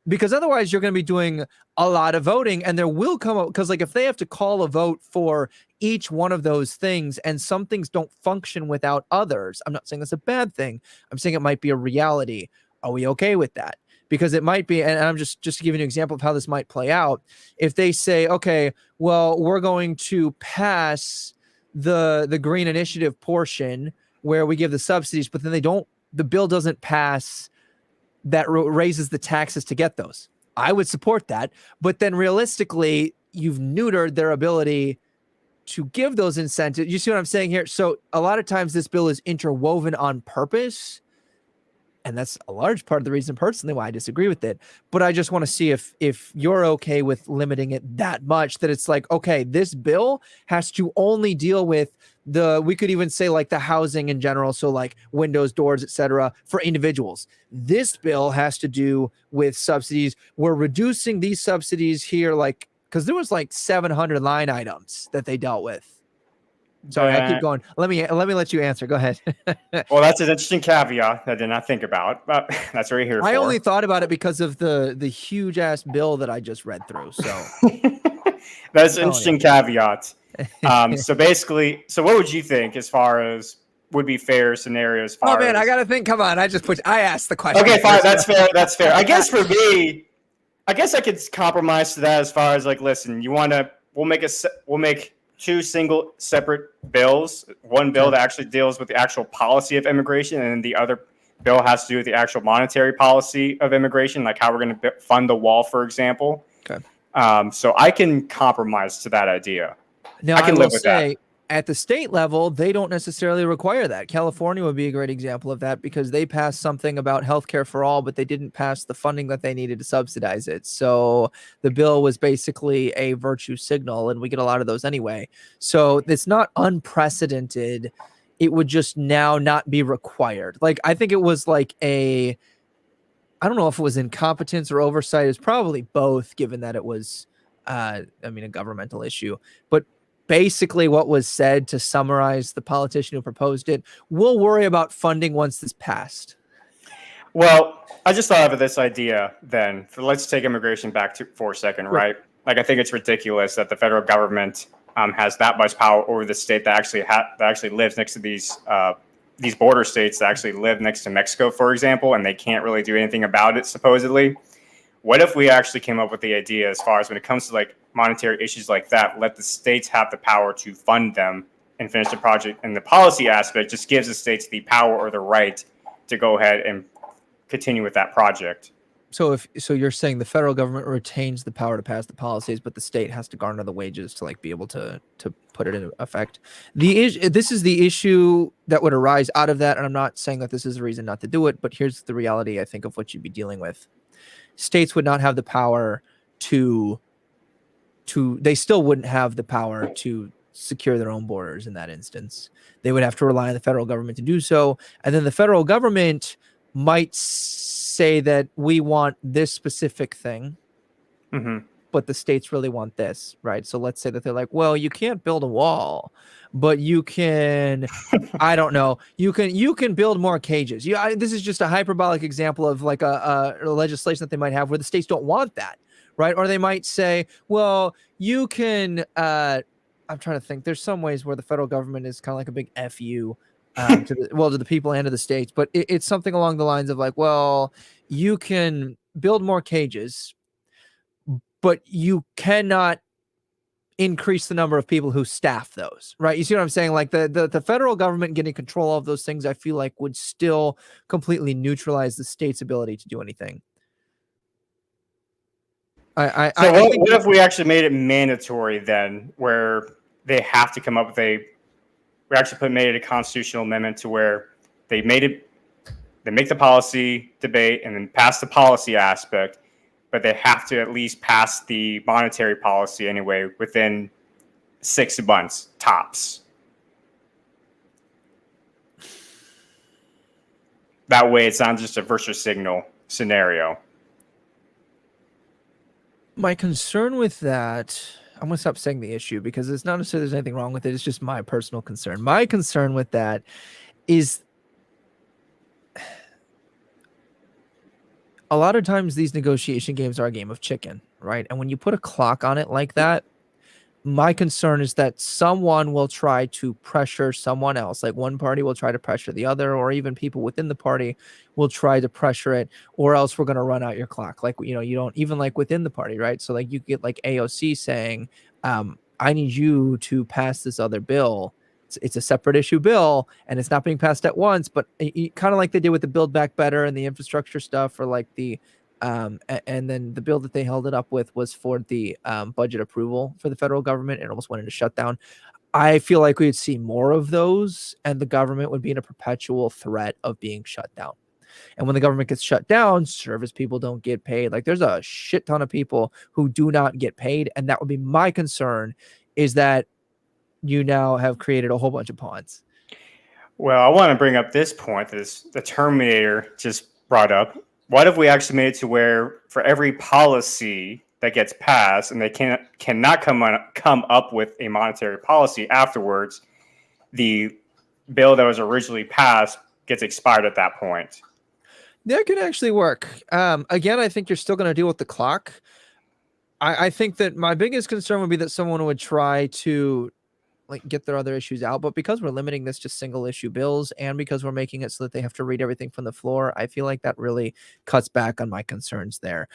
S2: because otherwise you're going to be doing a lot of voting, and there will come up, because like if they have to call a vote for each one of those things and some things don't function without others, I'm not saying that's a bad thing. I'm saying it might be a reality. Are we okay with that? Because it might be, and I'm just to give you an example of how this might play out. If they say, okay, well, we're going to pass the green initiative portion where we give the subsidies, but then the bill doesn't pass that raises the taxes to get those. I would support that. But then realistically, you've neutered their ability to give those incentives. You see what I'm saying here? So a lot of times this bill is interwoven on purpose. And that's a large part of the reason personally why I disagree with it. But I just want to see if you're okay with limiting it that much, that it's like, okay, this bill has to only deal with we could even say like the housing in general, so like windows, doors, etc., for individuals. This bill has to do with subsidies. We're reducing these subsidies here, like, because there was like 700 line items that they dealt with. Sorry, I keep going. Let me let you answer. Go ahead.
S1: Well, that's an interesting caveat I did not think about, but that's what you're here for.
S2: I only thought about it because of the huge ass bill that I just read through. So
S1: that's an interesting caveat. So basically, so what would you think as far as would be fair scenarios?
S2: Oh man, I gotta think. Come on, I asked the question.
S1: Okay, fine. That's fair. That's fair. I guess for me, I guess I could compromise to that as far as like, listen, we'll make two single separate bills. One bill that actually deals with the actual policy of immigration, and then the other bill has to do with the actual monetary policy of immigration, like how we're going to fund the wall, for example.
S2: Okay.
S1: So I can compromise to that idea.
S2: Now, I will say, at the state level, they don't necessarily require that. California would be a great example of that because they passed something about healthcare for all, but they didn't pass the funding that they needed to subsidize it. So the bill was basically a virtue signal, and we get a lot of those anyway. So it's not unprecedented. It would just now not be required. Like, I think it was like I don't know if it was incompetence or oversight. It's probably both, given that it was, a governmental issue. But basically what was said, to summarize the politician who proposed it, we'll worry about funding once this passed.
S1: Well, I just thought of this idea then. Let's take immigration back for a second, right? Like, I think it's ridiculous that the federal government has that much power over the state that actually lives next to these border states that actually live next to Mexico, for example, and they can't really do anything about it, supposedly. What if we actually came up with the idea, as far as when it comes to like monetary issues like that, let the states have the power to fund them and finish the project, and the policy aspect just gives the states the power or the right to go ahead and continue with that project.
S2: So you're saying the federal government retains the power to pass the policies, but the state has to garner the wages to like be able to put it into effect. This is the issue that would arise out of that, and I'm not saying that this is a reason not to do it, but here's the reality, I think, of what you'd be dealing with. States would not have the power they still wouldn't have the power to secure their own borders in that instance. They would have to rely on the federal government to do so. And then the federal government might say that we want this specific thing, but the states really want this, right? So let's say that they're like, well, you can't build a wall, but you can, I don't know, you can build more cages. This is just a hyperbolic example of like a legislation that they might have where the states don't want that, right? Or they might say, well, you can, I'm trying to think. There's some ways where the federal government is kind of like a big FU to the people and to the states, but it's something along the lines of like, well, you can build more cages, but you cannot increase the number of people who staff those, right? You see what I'm saying? Like the federal government getting control of those things, I feel like would still completely neutralize the state's ability to do anything.
S1: What if we actually made it mandatory then, where they have to come up with we actually made it a constitutional amendment to where they make the policy debate and then pass the policy aspect, but they have to at least pass the monetary policy anyway within 6 months tops. That way it's not just a virtue signal scenario.
S2: My concern with that, I'm going to stop saying the issue because it's not necessarily there's anything wrong with it. It's just my personal concern. My concern with that is a lot of times these negotiation games are a game of chicken, right? And when you put a clock on it like that, my concern is that someone will try to pressure someone else. Like one party will try to pressure the other, or even people within the party will try to pressure it, or else we're going to run out your clock. Like, you don't even like within the party, right? So like you get like AOC saying, I need you to pass this other bill. It's a separate issue bill and it's not being passed at once, but kind of like they did with the Build Back Better and the infrastructure stuff, or like the and then the bill that they held it up with was for the budget approval for the federal government. It almost went into shutdown. I feel like we would see more of those, and the government would be in a perpetual threat of being shut down. And when the government gets shut down, service people don't get paid. Like there's a shit ton of people who do not get paid. And that would be my concern, is that you now have created a whole bunch of pawns.
S1: Well, I want to bring up this point that the Terminator just brought up. What if we actually made it to where for every policy that gets passed and they cannot come up with a monetary policy afterwards, the bill that was originally passed gets expired at that point?
S2: That could actually work. Again, I think you're still going to deal with the clock. I think that my biggest concern would be that someone would try to like get their other issues out, but because we're limiting this to single issue bills and because we're making it so that they have to read everything from the floor, I feel like that really cuts back on my concerns there.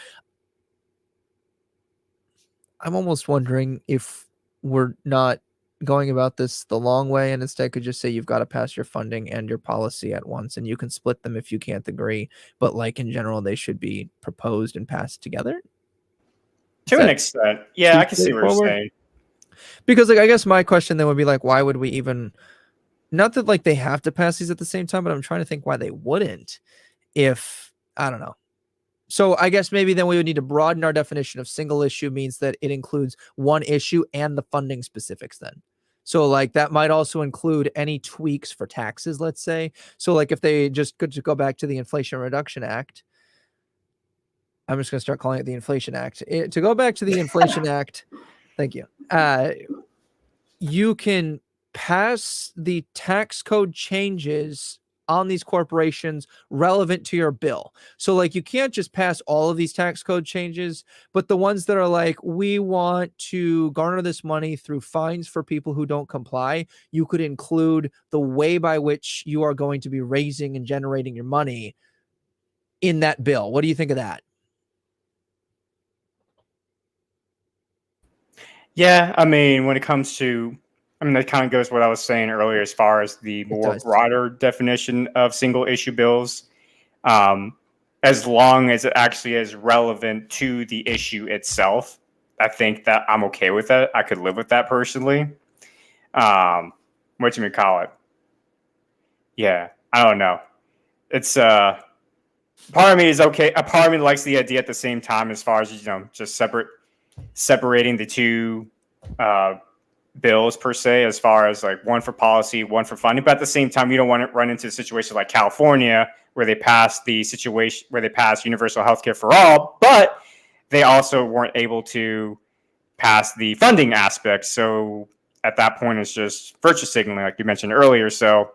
S2: I'm almost wondering if we're not going about this the long way and instead could just say you've got to pass your funding and your policy at once and you can split them if you can't agree, but like in general they should be proposed and passed together.
S1: To an extent. Yeah, I can see what you're saying.
S2: Because like I guess my question then would be like, why would we even, not that like they have to pass these at the same time, but I'm trying to think why they wouldn't if, I don't know. So I guess maybe then we would need to broaden our definition of single issue means that it includes one issue and the funding specifics then. So like that might also include any tweaks for taxes, let's say. So like if they just could go back to the Inflation Reduction Act, I'm just going to start calling it the Inflation Act. To go back to the Inflation Act, thank you. You can pass the tax code changes on these corporations relevant to your bill. So like you can't just pass all of these tax code changes, but the ones that are like, we want to garner this money through fines for people who don't comply, you could include the way by which you are going to be raising and generating your money in that bill. What do you think of that?
S1: Yeah, I mean, when it comes to, I mean, that kind of goes with what I was saying earlier as far as the more broader definition of single issue bills. As long as it actually is relevant to the issue itself, I think that I'm okay with that. I could live with that personally. What you call it? Yeah, I don't know. It's part of me is okay. A part of me likes the idea at the same time, as far as just separating the two bills per se, as far as like one for policy, one for funding. But at the same time, you don't want to run into a situation like California where they passed universal health care for all, but they also weren't able to pass the funding aspect. So at that point, it's just virtue signaling, like you mentioned earlier. So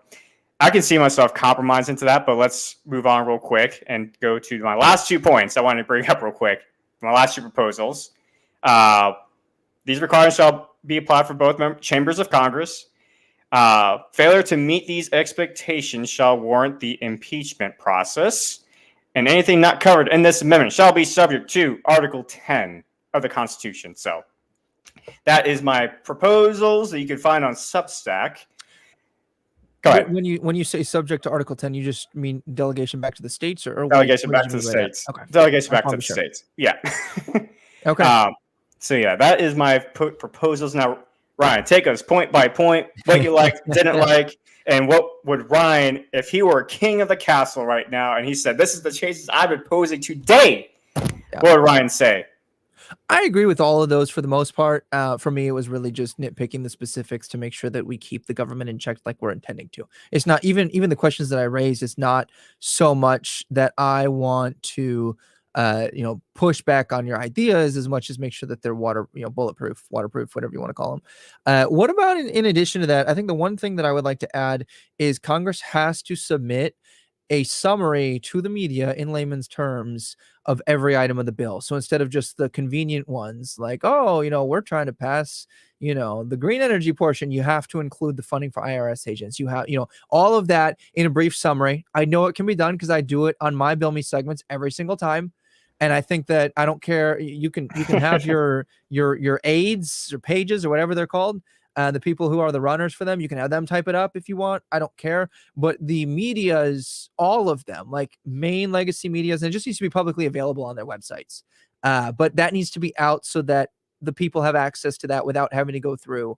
S1: I can see myself compromising to that, but let's move on real quick and go to my last 2 points I wanted to bring up real quick. My last 2 proposals. These requirements shall be applied for both chambers of Congress. Failure to meet these expectations shall warrant the impeachment process, and anything not covered in this amendment shall be subject to Article 10 of the Constitution. So that is my proposals that you can find on Substack. Go ahead.
S2: When you say subject to Article 10, you just mean delegation back to the states, or
S1: delegation back to the states? Okay. Delegation back to the states. Yeah.
S2: Okay.
S1: So yeah, that is my proposals. Now, Ryan, take us point by point, what you liked, didn't like, and what would Ryan, if he were king of the castle right now, and he said, this is the changes I'm proposing today, what would Ryan say?
S2: I agree with all of those for the most part. For me, it was really just nitpicking the specifics to make sure that we keep the government in check like we're intending to. It's not even the questions that I raised. It's not so much that I want to push back on your ideas as much as make sure that they're bulletproof, waterproof, whatever you want to call them. What about in addition to that? I think the one thing that I would like to add is Congress has to submit a summary to the media in layman's terms of every item of the bill. So instead of just the convenient ones like, we're trying to pass, the green energy portion, you have to include the funding for IRS agents. You have, all of that in a brief summary. I know it can be done because I do it on my Bill Me segments every single time. And I think that I don't care. You can have your aides or pages or whatever they're called. The people who are the runners for them, you can have them type it up if you want. I don't care. But the medias, all of them, like main legacy medias, and it just needs to be publicly available on their websites. But that needs to be out so that the people have access to that without having to go through.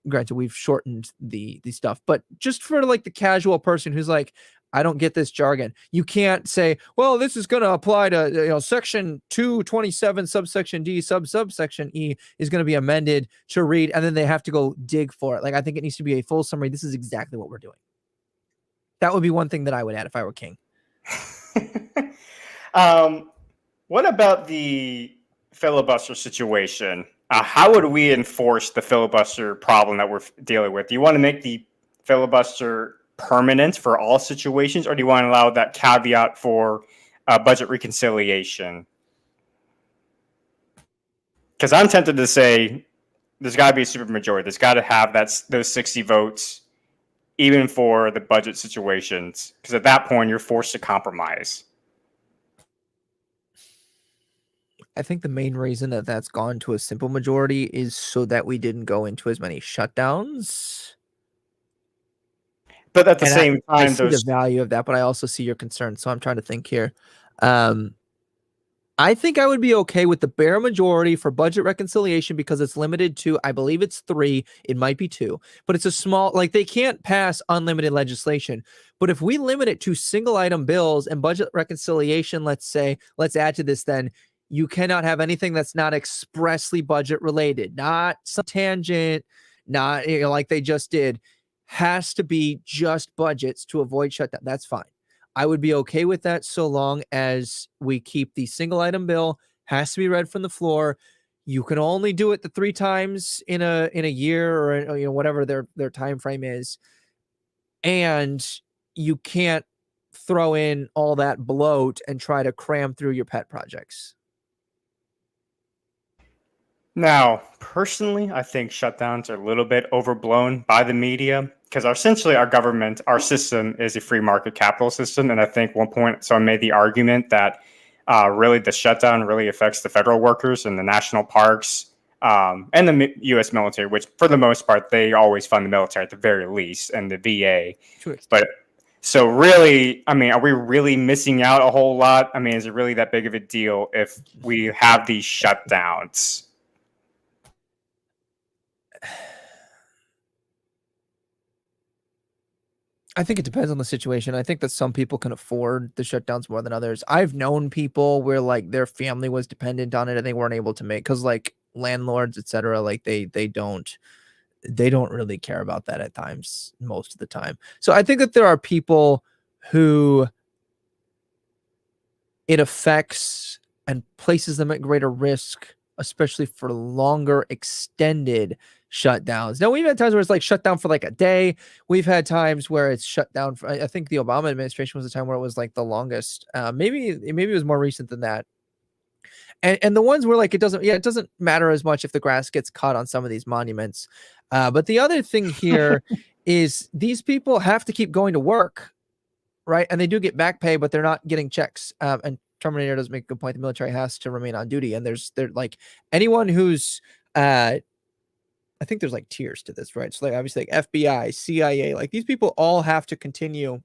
S2: Granted, we've shortened the stuff, but just for like the casual person who's like, I don't get this jargon. You can't say, well, this is going to apply to, section 227, subsection D, subsection E is going to be amended to read, and then they have to go dig for it. Like, I think it needs to be a full summary. This is exactly what we're doing. That would be one thing that I would add if I were king.
S1: What about the filibuster situation? How would we enforce the filibuster problem that we're dealing with? Do you want to make the filibuster permanent for all situations, or do you want to allow that caveat for budget reconciliation? Because I'm tempted to say there's got to be a supermajority. There's got to have those 60 votes, even for the budget situations, because at that point you're forced to compromise.
S2: I think the main reason that that's gone to a simple majority is so that we didn't go into as many shutdowns.
S1: But at the same time,
S2: I see the value of that, but I also see your concern. So I'm trying to think here. I think I would be okay with the bare majority for budget reconciliation because it's limited to, I believe it's 3, it might be 2, but it's a small, like they can't pass unlimited legislation. But if we limit it to single item bills and budget reconciliation, let's add to this then, you cannot have anything that's not expressly budget related, not some tangent, not like they just did, has to be just budgets to avoid shutdown. That's fine. I would be okay with that so long as we keep the single item bill, has to be read from the floor. You can only do it the 3 times in a year or whatever their time frame is. And you can't throw in all that bloat and try to cram through your pet projects.
S1: Now, personally, I think shutdowns are a little bit overblown by the media because essentially our government, our system is a free market capital system. And I think one point, so I made the argument that really the shutdown really affects the federal workers and the national parks and the U.S. military, which for the most part, they always fund the military at the very least and the VA. Sure. But so really, I mean, are we really missing out a whole lot? I mean, is it really that big of a deal if we have these shutdowns?
S2: I think it depends on the situation. I think that some people can afford the shutdowns more than others. I've known people where like their family was dependent on it and they weren't able to make, because like landlords, etc., like they don't really care about that at times, most of the time. So I think that there are people who it affects and places them at greater risk, especially for longer extended shutdowns. Now, we've had times where it's like shut down for like a day. We've had times where it's shut down for, I think the Obama administration was a time where it was like the longest. Maybe it was more recent than that. And the ones where like it doesn't matter as much if the grass gets cut on some of these monuments. But the other thing here is these people have to keep going to work, right? And they do get back pay, but they're not getting checks. And Terminator does make a good point. The military has to remain on duty, and they're like anyone who's I think there's like tiers to this, right? So like obviously like FBI, CIA, like these people all have to continue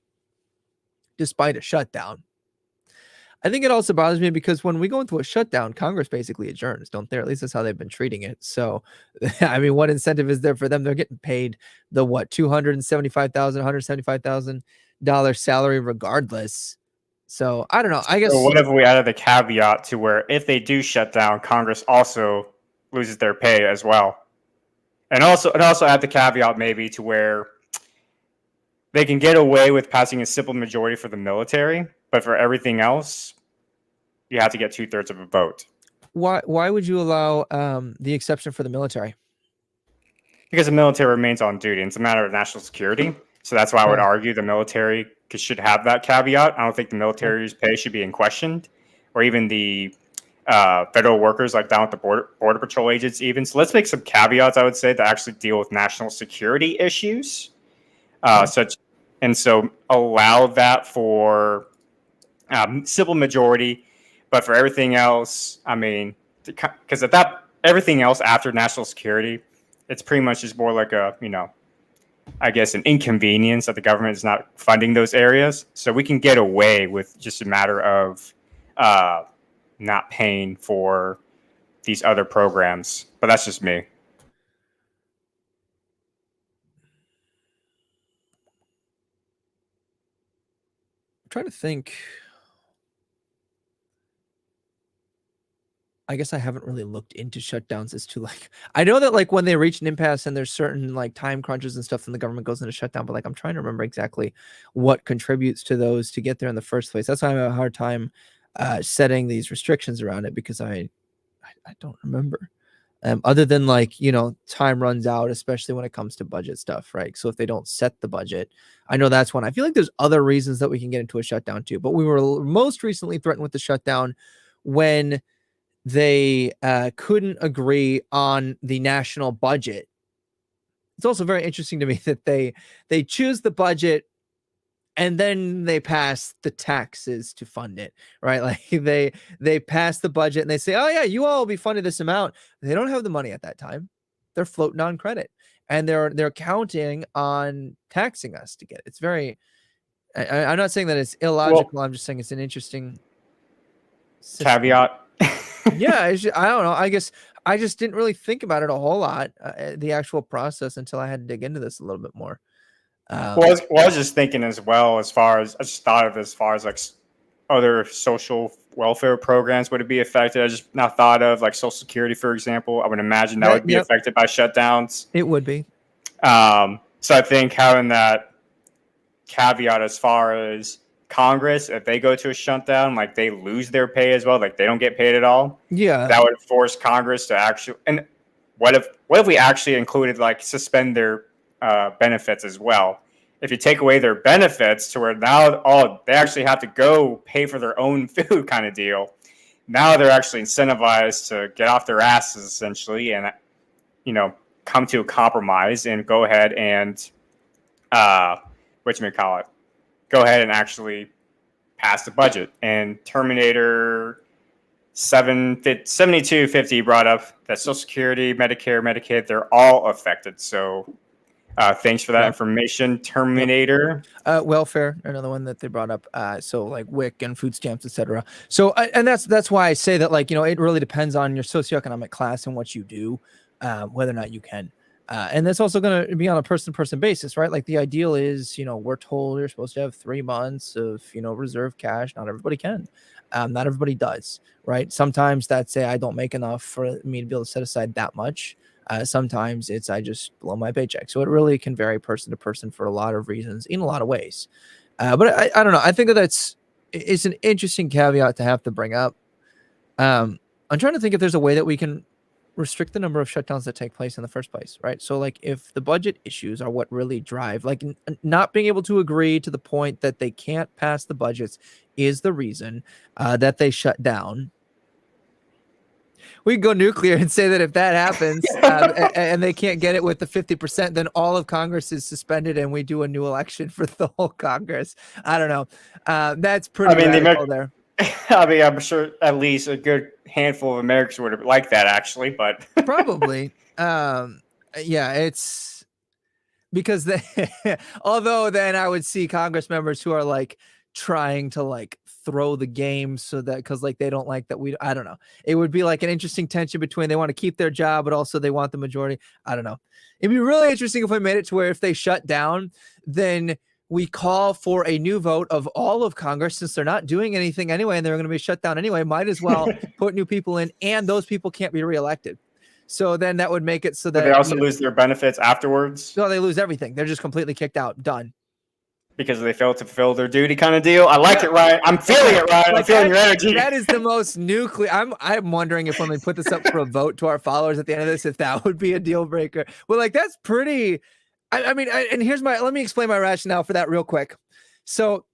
S2: despite a shutdown. I think it also bothers me because when we go into a shutdown, Congress basically adjourns, don't they? Or at least that's how they've been treating it. So, I mean, what incentive is there for them? They're getting paid the $275,000, $175,000 salary regardless. So I don't know. I guess.
S1: So what if we added the caveat to where if they do shut down, Congress also loses their pay as well, and also add the caveat maybe to where they can get away with passing a simple majority for the military, but for everything else, you have to get 2/3 of a vote.
S2: Why would you allow the exception for the military?
S1: Because the military remains on duty. It's a matter of national security. So that's why I would argue the military should have that caveat. I don't think the military's pay should be in question, or even the federal workers like down at the border patrol agents even. So let's make some caveats, I would say, that actually deal with national security issues. So allow that for simple majority, but for everything else, I mean, because everything else after national security, it's pretty much just more like I guess an inconvenience that the government is not funding those areas. So we can get away with just a matter of not paying for these other programs. But that's just me.
S2: trying to think. I guess I haven't really looked into shutdowns as to like, I know that like when they reach an impasse and there's certain like time crunches and stuff, and the government goes into shutdown, but like I'm trying to remember exactly what contributes to those to get there in the first place. That's why I have a hard time setting these restrictions around it, because I don't remember. Other than like, time runs out, especially when it comes to budget stuff, right? So if they don't set the budget, I know that's one. I feel like there's other reasons that we can get into a shutdown too, but we were most recently threatened with the shutdown when they couldn't agree on the national budget. It's also very interesting to me that they choose the budget and then they pass the taxes to fund it, right? Like they pass the budget and they say, oh yeah, you all will be funding this amount. They don't have the money at that time. They're floating on credit, and they're counting on taxing us to get it. It's very, I'm not saying that it's illogical. Well, I'm just saying it's an interesting
S1: caveat.
S2: Yeah, I don't know. I guess I just didn't really think about it a whole lot, the actual process, until I had to dig into this a little bit more.
S1: I was just thinking as well, as far as like other social welfare programs would it be affected. I just not thought of like Social Security, for example. I would imagine that would be affected by shutdowns.
S2: It would be.
S1: So I think having that caveat as far as Congress, if they go to a shutdown, like they lose their pay as well, like they don't get paid at all.
S2: Yeah,
S1: that would force Congress to actually. And what if we actually included like suspend their benefits as well? If you take away their benefits to where now they actually have to go pay for their own food kind of deal. Now they're actually incentivized to get off their asses essentially, and come to a compromise and go ahead and go ahead and actually pass the budget. And Terminator 7250 brought up that Social Security, Medicare, Medicaid, they're all affected. So thanks for that information, Terminator.
S2: Welfare, another one that they brought up. So like WIC and food stamps, etc. So and that's why I say that, like, it really depends on your socioeconomic class and what you do, whether or not you can. And that's also going to be on a person-to-person basis, right? Like the ideal is, we're told you're supposed to have 3 months of, reserve cash. Not everybody can. Not everybody does, right? Sometimes that's I don't make enough for me to be able to set aside that much. Sometimes it's I just blow my paycheck. So it really can vary person to person for a lot of reasons in a lot of ways. But I don't know. I think it's an interesting caveat to have to bring up. I'm trying to think if there's a way that we can restrict the number of shutdowns that take place in the first place, right? So like if the budget issues are what really drive, like not being able to agree to the point that they can't pass the budgets is the reason that they shut down. We can go nuclear and say that if that happens and they can't get it with the 50%, then all of Congress is suspended and we do a new election for the whole Congress. I don't know. That's pretty radical there.
S1: I mean, I'm sure at least a good handful of Americans would have liked that, actually, but
S2: probably. Yeah, it's because although then I would see Congress members who are like trying to like throw the game so that because like they don't like that I don't know. It would be like an interesting tension between they want to keep their job, but also they want the majority. I don't know. It'd be really interesting if we made it to where if they shut down, then we call for a new vote of all of Congress, since they're not doing anything anyway and they're going to be shut down anyway. Might as well put new people in, and those people can't be reelected. So then that would make it so that
S1: but they also lose their benefits afterwards.
S2: No, they lose everything. They're just completely kicked out. Done.
S1: Because they failed to fulfill their duty, kind of deal. I like it, Ryan. I'm feeling it, Ryan. I'm feeling your energy.
S2: That is the most nuclear. I'm wondering if when we put this up for a vote to our followers at the end of this, if that would be a deal breaker. Well, like that's pretty. I mean, and let me explain my rationale for that real quick. So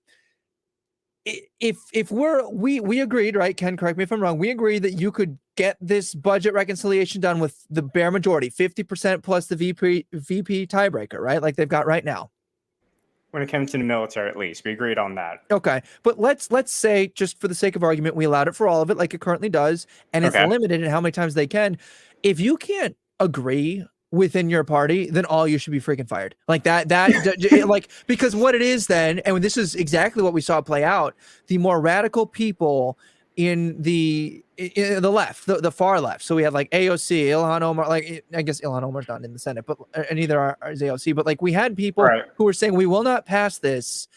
S2: if we agreed, right? Ken, correct me if I'm wrong. We agreed that you could get this budget reconciliation done with the bare majority, 50% plus the VP tiebreaker, right? Like they've got right now.
S1: When it comes to the military, at least we agreed on that.
S2: Okay, but let's say, just for the sake of argument, we allowed it for all of it, like it currently does, and it's limited in how many times they can. If you can't agree within your party, then all you should be freaking fired. Like that like, because what it is then, and this is exactly what we saw play out, the more radical people in the left, the far left. So we have like AOC, Ilhan Omar, like I guess Ilhan Omar's not in the Senate, but neither is AOC. But like we had people who were saying we will not pass this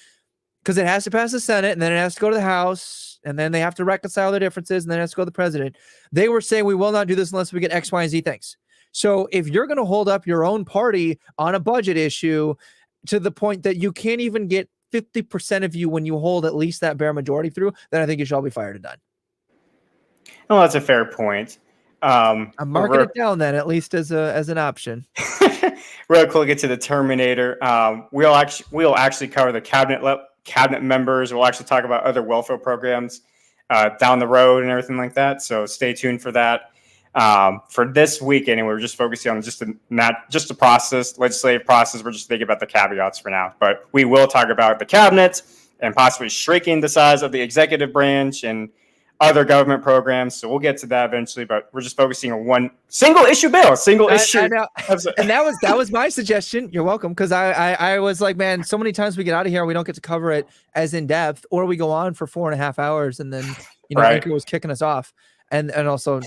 S2: because it has to pass the Senate, and then it has to go to the House, and then they have to reconcile their differences, and then it has to go to the president. They were saying we will not do this unless we get X, Y, and Z things. So if you're going to hold up your own party on a budget issue to the point that you can't even get 50% of you when you hold at least that bare majority through, then I think you should all be fired and done.
S1: Well, that's a fair point.
S2: I'm marking it down then, at least as an option.
S1: Real quick, get to the Terminator. We'll actually cover the cabinet members. We'll actually talk about other welfare programs down the road and everything like that. So stay tuned for that. For this week, anyway, we're just focusing on just the process, legislative process. We're just thinking about the caveats for now, but we will talk about the cabinet and possibly shrinking the size of the executive branch and other government programs. So we'll get to that eventually, but we're just focusing on one single issue bill, issue.
S2: I know. And that was my suggestion. You're welcome. Cause I was like, man, so many times we get out of here, we don't get to cover it as in depth, or we go on for 4.5 hours. And then,
S1: right.
S2: Anchor was kicking us off. And also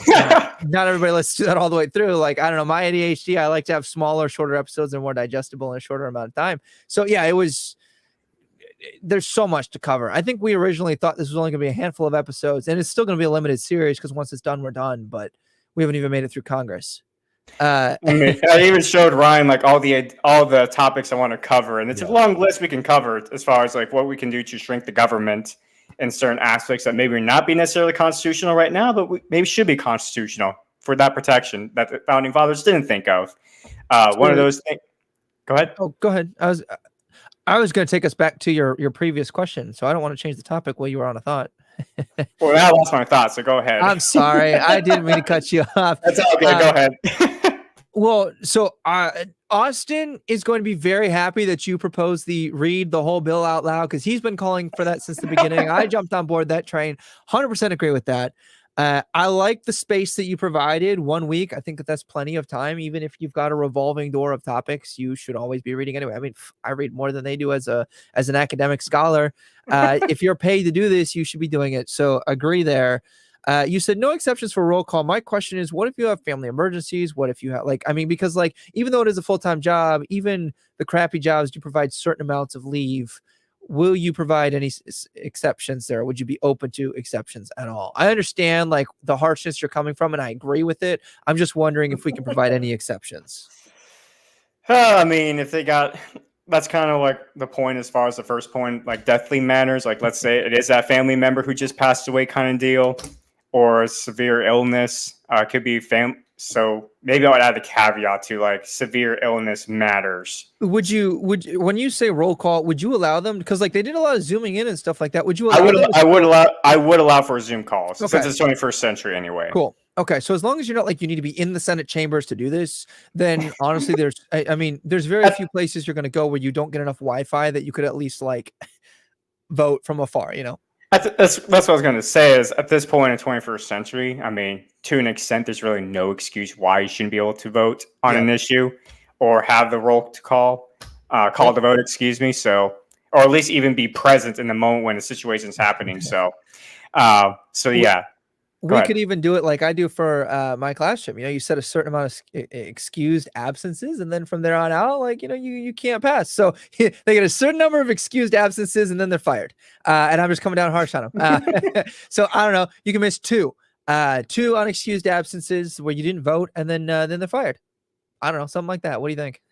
S2: not everybody listens to that all the way through. Like, I don't know, my ADHD, I like to have smaller, shorter episodes and more digestible in a shorter amount of time. So yeah, there's so much to cover. I think we originally thought this was only going to be a handful of episodes, and it's still going to be a limited series because once it's done, we're done. But we haven't even made it through Congress.
S1: I even showed Ryan like all the topics I want to cover, and it's a long list we can cover as far as like what we can do to shrink the government in certain aspects that maybe not be necessarily constitutional right now, but maybe should be constitutional for that protection that the founding fathers didn't think of. One of those things. Go ahead.
S2: Oh, go ahead. I was going to take us back to your previous question, so I don't want to change the topic while you were on a thought.
S1: Well, I lost my thought, so go ahead.
S2: I'm sorry. I didn't mean to cut you off.
S1: That's all good. Go ahead.
S2: Well, so Austin is going to be very happy that you proposed read the whole bill out loud, because he's been calling for that since the beginning. I jumped on board that train. 100% agree with that. I like the space that you provided 1 week. I think that's plenty of time. Even if you've got a revolving door of topics, you should always be reading anyway. I mean, I read more than they do as an academic scholar. If you're paid to do this, you should be doing it. So agree there. You said no exceptions for roll call. My question is, what if you have family emergencies? What if you have because even though it is a full-time job, even the crappy jobs do provide certain amounts of leave. Will you provide any exceptions there? Would you be open to exceptions at all? I understand the harshness you're coming from, and I agree with it. I'm just wondering if we can provide any exceptions.
S1: I mean, that's kind of like the point as far as the first point, like deathly matters. Like, let's say it is that family member who just passed away kind of deal, or severe illness. Could be So maybe I would add the caveat to severe illness matters.
S2: Would you when you say roll call, would you allow them? Because they did a lot of zooming in and stuff like that. Would you allow
S1: I would allow for Zoom calls since it's 21st century anyway.
S2: Cool. Okay. So as long as you're not you need to be in the Senate chambers to do this, then honestly, there's very few places you're going to go where you don't get enough Wi-Fi that you could at least vote from afar,
S1: That's what I was going to say is at this point in 21st century, I mean, to an extent, there's really no excuse why you shouldn't be able to vote on an issue or have the roll to call the vote, excuse me. So, or at least even be present in the moment when the situation is happening. So yeah.
S2: We could even do it like I do for my classroom. You set a certain amount of excused absences, and then from there on out, you can't pass. So they get a certain number of excused absences, and then they're fired. And I'm just coming down harsh on them. So I don't know. You can miss two unexcused absences where you didn't vote, and then they're fired. I don't know, something like that. What do you think?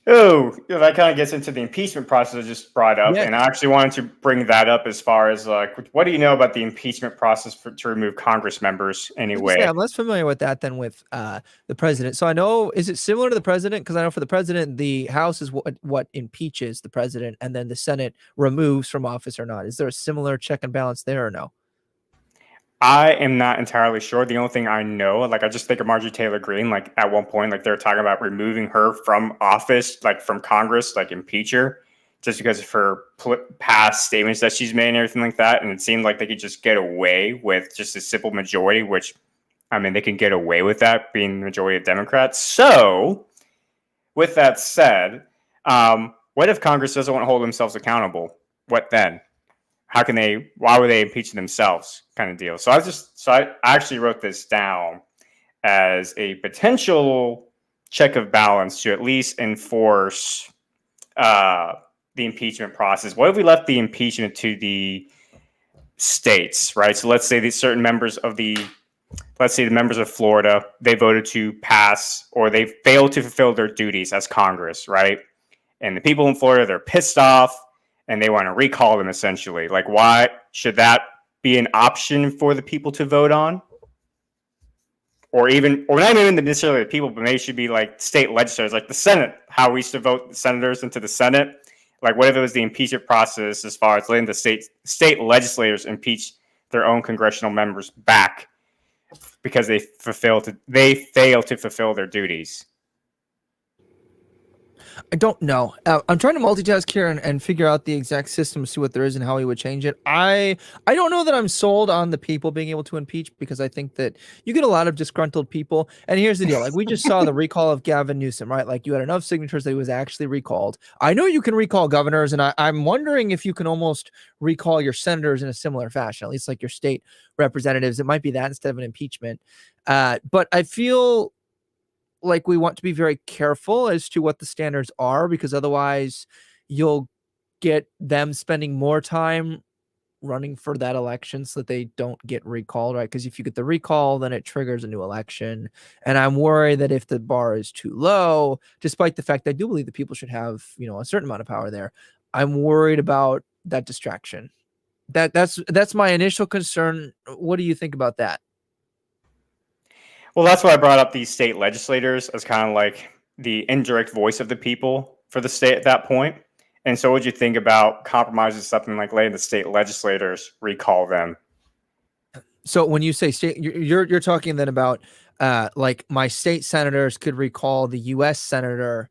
S1: Oh, that kind of gets into the impeachment process I just brought up. And I actually wanted to bring that up as far as what do you know about the impeachment process to remove Congress members anyway?
S2: I'm less familiar with that than with the president. So I know, is it similar to the president? Because I know for the president, the House is what impeaches the president, and then the Senate removes from office or not. Is there a similar check and balance there or no?
S1: I am not entirely sure. The only thing I know, I just think of Marjorie Taylor Greene, at one point, they're talking about removing her from office, from Congress, impeach her, just because of her past statements that she's made and everything like that. And it seemed like they could just get away with just a simple majority, which, I mean, they can get away with that being the majority of Democrats. So, with that said, what if Congress doesn't want to hold themselves accountable? What then? Why would they impeach themselves kind of deal? So I actually wrote this down as a potential check of balance to at least enforce the impeachment process? What if we left the impeachment to the states, right? So let's say these certain members of let's say the members of Florida, they voted to pass or they failed to fulfill their duties as Congress, right? And the people in Florida, they're pissed off and they want to recall them essentially. Like, why should that be an option for the people to vote on? Or not even necessarily the people, but maybe it should be like state legislators, like the Senate, how we used to vote senators into the Senate. Like, what if it was the impeachment process as far as letting the state legislators impeach their own congressional members back because they fail to fulfill their duties?
S2: I don't know. I'm trying to multitask here and figure out the exact system, see what there is and how we would change it. I don't know that I'm sold on the people being able to impeach, because I think that you get a lot of disgruntled people. And here's the deal. Like, we just saw the recall of Gavin Newsom, right? Like, you had enough signatures that he was actually recalled. I know you can recall governors, and I'm wondering if you can almost recall your senators in a similar fashion, at least like your state representatives. It might be that instead of an impeachment. But I feel like we want to be very careful as to what the standards are, because otherwise you'll get them spending more time running for that election so that they don't get recalled, right? Because if you get the recall, then it triggers a new election. And I'm worried that if the bar is too low, despite the fact that I do believe that people should have, a certain amount of power there, I'm worried about that distraction. That's my initial concern. What do you think about that?
S1: Well, that's why I brought up these state legislators as kind of like the indirect voice of the people for the state at that point. And so, what do you think about compromising something like letting the state legislators recall them?
S2: So, when you say state, you're talking then about like my state senators could recall the U.S. senator,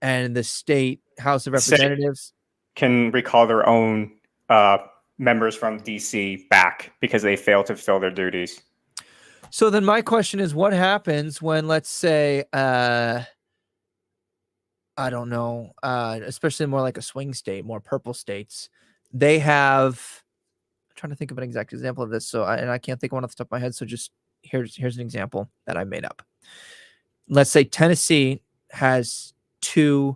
S2: and the state House of Representatives
S1: can recall their own members from D.C. back because they failed to fulfill their duties.
S2: So then my question is, what happens when, let's say, I don't know, especially more like a swing state, more purple states, they have, I'm trying to think of an exact example of this. So, and I can't think of one off the top of my head. So just here's an example that I made up. Let's say Tennessee has 2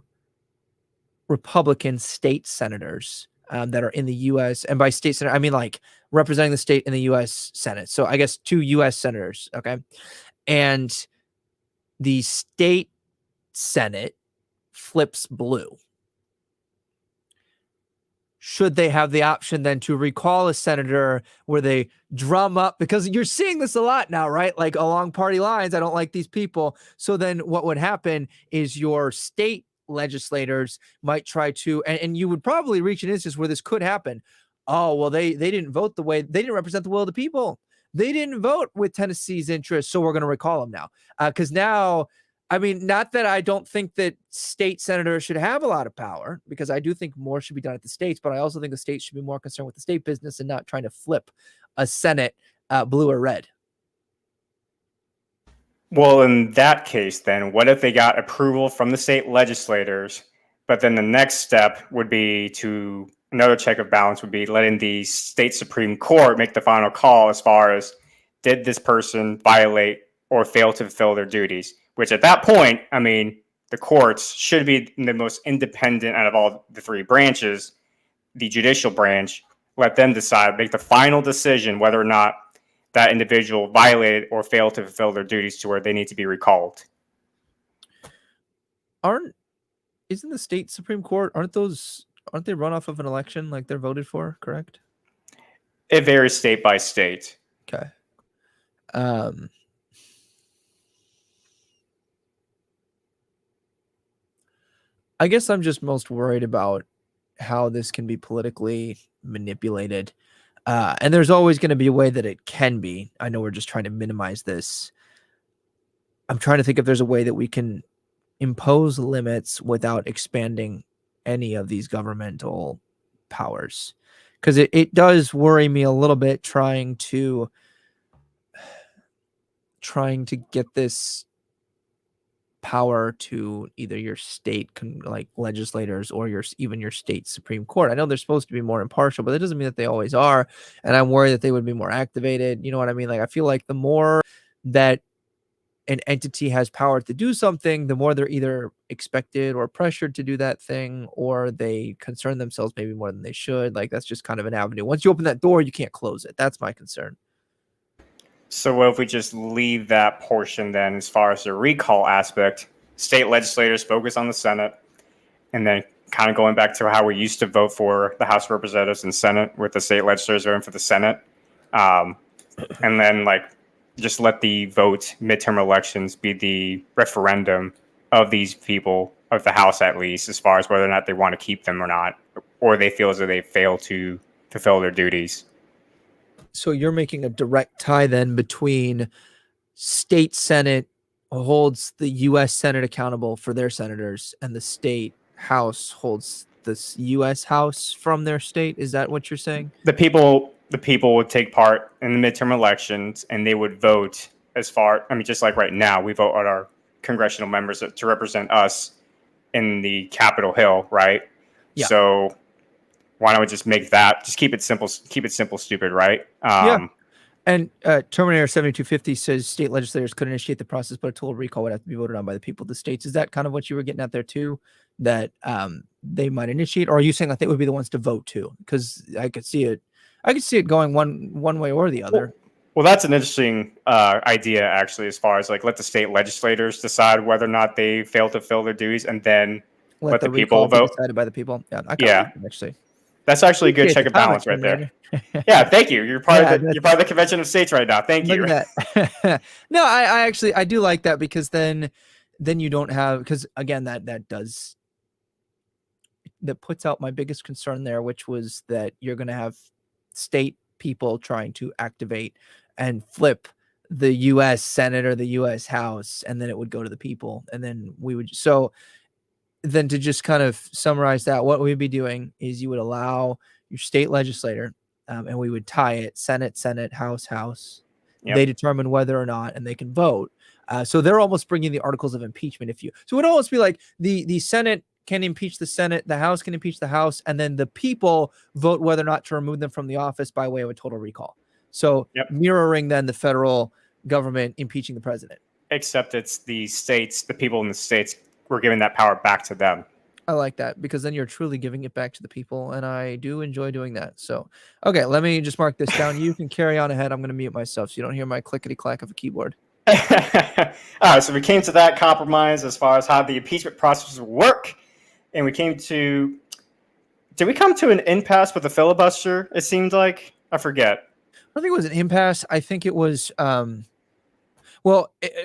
S2: Republican state senators that are in the U.S. And by state senator, I mean like representing the state in the U.S. Senate. So I guess 2 U.S. senators. Okay. And the state Senate flips blue. Should they have the option then to recall a senator where they drum up? Because you're seeing this a lot now, right? Like along party lines, I don't like these people. So then what would happen is your state legislators might try to, and you would probably reach an instance where this could happen. Oh, well, they didn't vote the way, they didn't represent the will of the people. They didn't vote with Tennessee's interests, so we're going to recall them now. Because now, I mean, not that I don't think that state senators should have a lot of power, because I do think more should be done at the states, but I also think the states should be more concerned with the state business and not trying to flip a Senate blue or red.
S1: Well, in that case, then, what if they got approval from the state legislators, but then the next step would be to another check of balance would be letting the state Supreme Court make the final call as far as did this person violate or fail to fulfill their duties, which at that point, I mean, the courts should be the most independent out of all the 3 branches, the judicial branch, let them decide, make the final decision whether or not that individual violated or failed to fulfill their duties to where they need to be recalled.
S2: Isn't the state Supreme Court, aren't they run off of an election, like they're voted for, correct?
S1: It varies state by state.
S2: Okay. I guess I'm just most worried about how this can be politically manipulated. And there's always going to be a way that it can be. I know we're just trying to minimize this. I'm trying to think if there's a way that we can impose limits without expanding any of these governmental powers. Because it does worry me a little bit trying to get this power to either your state like legislators or even your state Supreme Court. I know they're supposed to be more impartial, but that doesn't mean that they always are. And I'm worried that they would be more activated. You know what I mean? Like, I feel like the more that an entity has power to do something, the more they're either expected or pressured to do that thing, or they concern themselves maybe more than they should. Like, that's just kind of an avenue. Once you open that door, you can't close it. That's my concern.
S1: So what if we just leave that portion then, as far as the recall aspect, state legislators focus on the Senate, and then kind of going back to how we used to vote for the House of Representatives and Senate, with the state legislators voting for the Senate, and then like just let the vote midterm elections be the referendum of these people, of the House at least, as far as whether or not they want to keep them or not, or they feel as though they fail to fulfill their duties.
S2: So you're making a direct tie then between state Senate holds the U.S. Senate accountable for their senators, and the state House holds this U.S. House from their state. Is that what you're saying?
S1: The people would take part in the midterm elections, and they would vote just like right now, we vote on our congressional members to represent us in the Capitol Hill, right?
S2: Yeah.
S1: So why don't we just make that, just keep it simple, stupid, right?
S2: Yeah. And Terminator 7250 says state legislators could initiate the process, but a total recall would have to be voted on by the people of the states. Is that kind of what you were getting at there too? That they might initiate, or are you saying that they would be the ones to vote too? Because I could see it going one way or the other.
S1: Well, that's an interesting idea, actually, as far as like let the state legislators decide whether or not they fail to fill their duties, and then let the people vote.
S2: Decided by the people.
S1: Yeah,
S2: actually.
S1: That's actually a good check and balance right there. Yeah, thank you. You're part of the Convention of States right now. Thank you.
S2: That. No, I do like that, because then you don't have, because again, that puts out my biggest concern there, which was that you're going to have state people trying to activate and flip the U.S. Senate or the U.S. House, and then it would go to the people, and then we would. So then, to just kind of summarize that, what we'd be doing is you would allow your state legislator, and we would tie it Senate, House. Yep. They determine whether or not, and they can vote. So they're almost bringing the articles of impeachment. So it would almost be like the Senate can impeach the Senate, the House can impeach the House, and then the people vote whether or not to remove them from the office by way of a total recall. So mirroring then the federal government impeaching the president. Except it's the states, the people in the states, we're giving that power back to them. I like that, because then you're truly giving it back to the people, and I do enjoy doing that. So, okay, let me just mark this down. You can carry on ahead. I'm going to mute myself so you don't hear my clickety-clack of a keyboard. All right, so we came to that compromise as far as how the impeachment process would work, and we came to... Did we come to an impasse with the filibuster, it seemed like? I forget. I don't think it was an impasse. I think it was...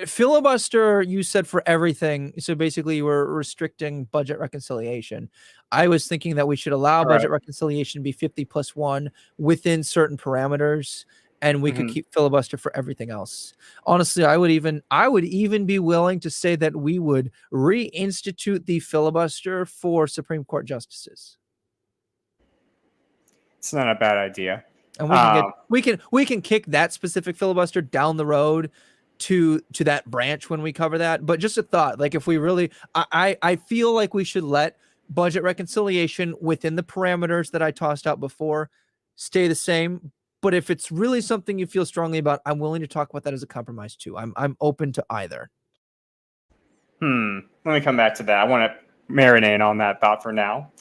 S2: filibuster, you said for everything. So basically, you were restricting budget reconciliation. I was thinking that we should allow budget reconciliation to be 50+1 within certain parameters, and we could keep filibuster for everything else. Honestly, I would even be willing to say that we would reinstitute the filibuster for Supreme Court justices. It's not a bad idea. And we can kick that specific filibuster down the road to that branch when we cover that. But just a thought, like if we really, I feel like we should let budget reconciliation within the parameters that I tossed out before stay the same. But if it's really something you feel strongly about, I'm willing to talk about that as a compromise too. I'm open to either. Let me come back to that. I want to marinate on that thought for now.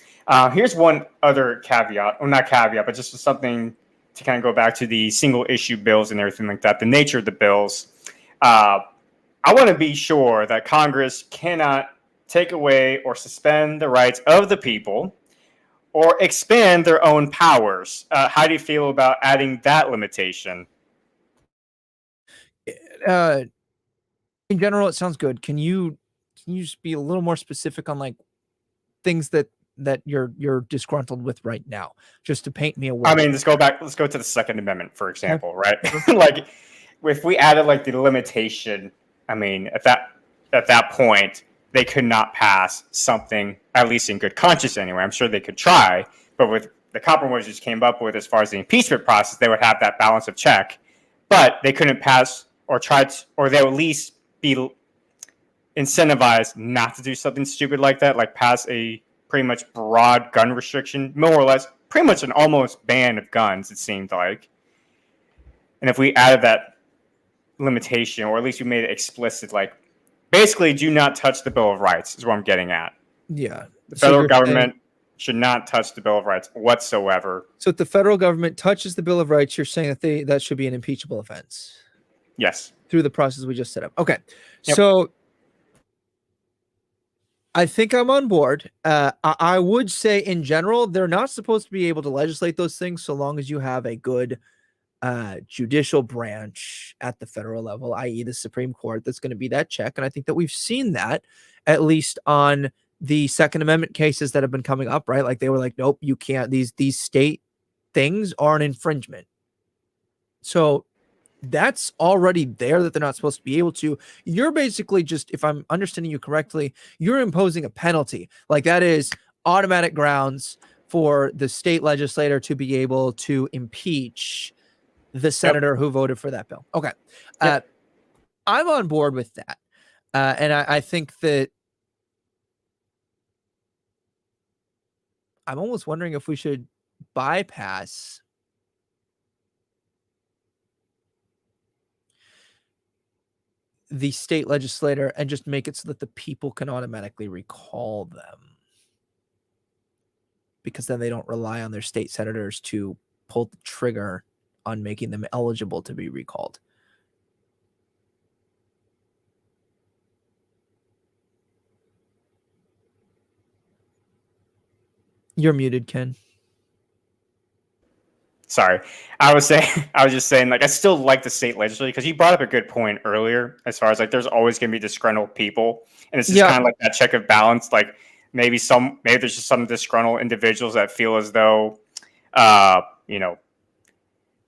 S2: Here's one other caveat, or not caveat, but just something to kind of go back to the single issue bills and everything like that, the nature of the bills. I want to be sure that Congress cannot take away or suspend the rights of the people or expand their own powers. How do you feel about adding that limitation? In general, it sounds good. Can you just be a little more specific on like things that you're disgruntled with right now, just to paint me a way? I mean, let's go to the Second Amendment, for example, right? Like, if we added like the limitation, I mean, at that point, they could not pass something, at least in good conscience anyway. I'm sure they could try, but with the compromise just came up with as far as the impeachment process, they would have that balance of check, but they couldn't pass or try to, or they would at least be incentivized not to do something stupid like that, like pass a pretty much broad gun restriction, more or less, pretty much an almost ban of guns, it seemed like. And if we added that
S1: limitation, or at least we made it explicit. Like, basically, do not touch the Bill of Rights is what I'm getting at.
S2: Yeah.
S1: The federal government should not touch the Bill of Rights whatsoever.
S2: So if the federal government touches the Bill of Rights, you're saying that that should be an impeachable offense?
S1: Yes.
S2: Through the process we just set up. Okay.
S1: Yep.
S2: So I think I'm on board. I would say in general, they're not supposed to be able to legislate those things so long as you have a good judicial branch at the federal level, i.e. the Supreme Court, that's going to be that check. And I think that we've seen that at least on the Second Amendment cases that have been coming up, right? Like they were like, nope, you can't. These state things are an infringement. So that's already there that they're not supposed to be able to. You're basically just, if I'm understanding you correctly, you're imposing a penalty. Like that is automatic grounds for the state legislator to be able to impeach the senator who voted for that bill. Okay. I'm on board with that. And I think that I'm almost wondering if we should bypass the state legislator and just make it so that the people can automatically recall them, because then they don't rely on their state senators to pull the trigger on making them eligible to be recalled. You're muted, Ken.
S1: Sorry. I was just saying, like, I still like the state legislature, because you brought up a good point earlier as far as like there's always going to be disgruntled people, and it's just kind of like that check of balance. Like maybe there's just some disgruntled individuals that feel as though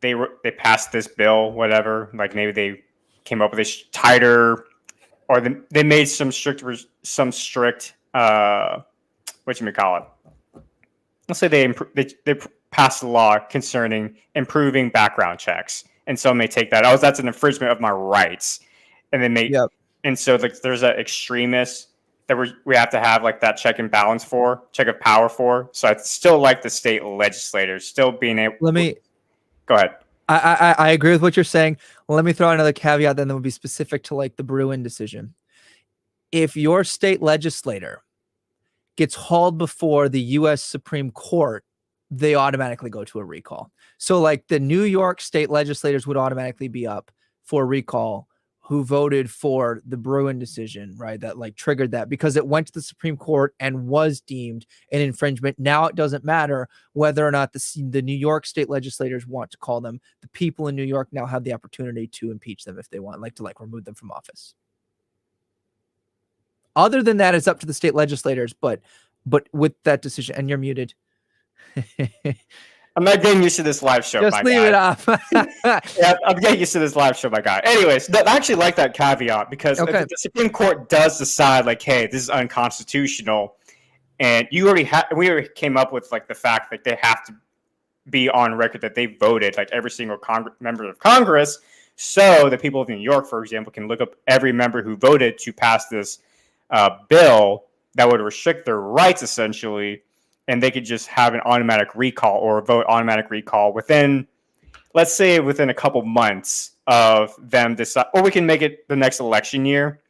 S1: they passed this bill, whatever, like maybe they came up with this tighter, or they made some strict whatchamacallit, let's say they passed a law concerning improving background checks, and some may take that, that's an infringement of my rights, and then and so like there's that extremist that we have to have like that check of power for. So I still like the state legislators still being able. Go ahead.
S2: I agree with what you're saying. Let me throw another caveat then that would be specific to like the Bruin decision. If your state legislator gets hauled before the U.S. Supreme Court, they automatically go to a recall. So like the New York state legislators would automatically be up for recall who voted for the Bruin decision, right? That like triggered that because it went to the Supreme Court and was deemed an infringement. Now it doesn't matter whether or not the New York state legislators want to call them. The people in New York now have the opportunity to impeach them if they want, like to like remove them from office. Other than that, it's up to the state legislators, but with that decision, and you're muted.
S1: I'm not getting used to this live show.
S2: Just leave it off.
S1: Yeah, I'm getting used to this live show, my guy. Anyways, I actually like that caveat because if the Supreme Court does decide, like, hey, this is unconstitutional, and we already came up with like the fact that they have to be on record that they voted, like every single member of Congress, so the people of New York, for example, can look up every member who voted to pass this bill that would restrict their rights, essentially. And they could just have an automatic recall or vote automatic recall within, let's say, within a couple months of them decide, or we can make it the next election year.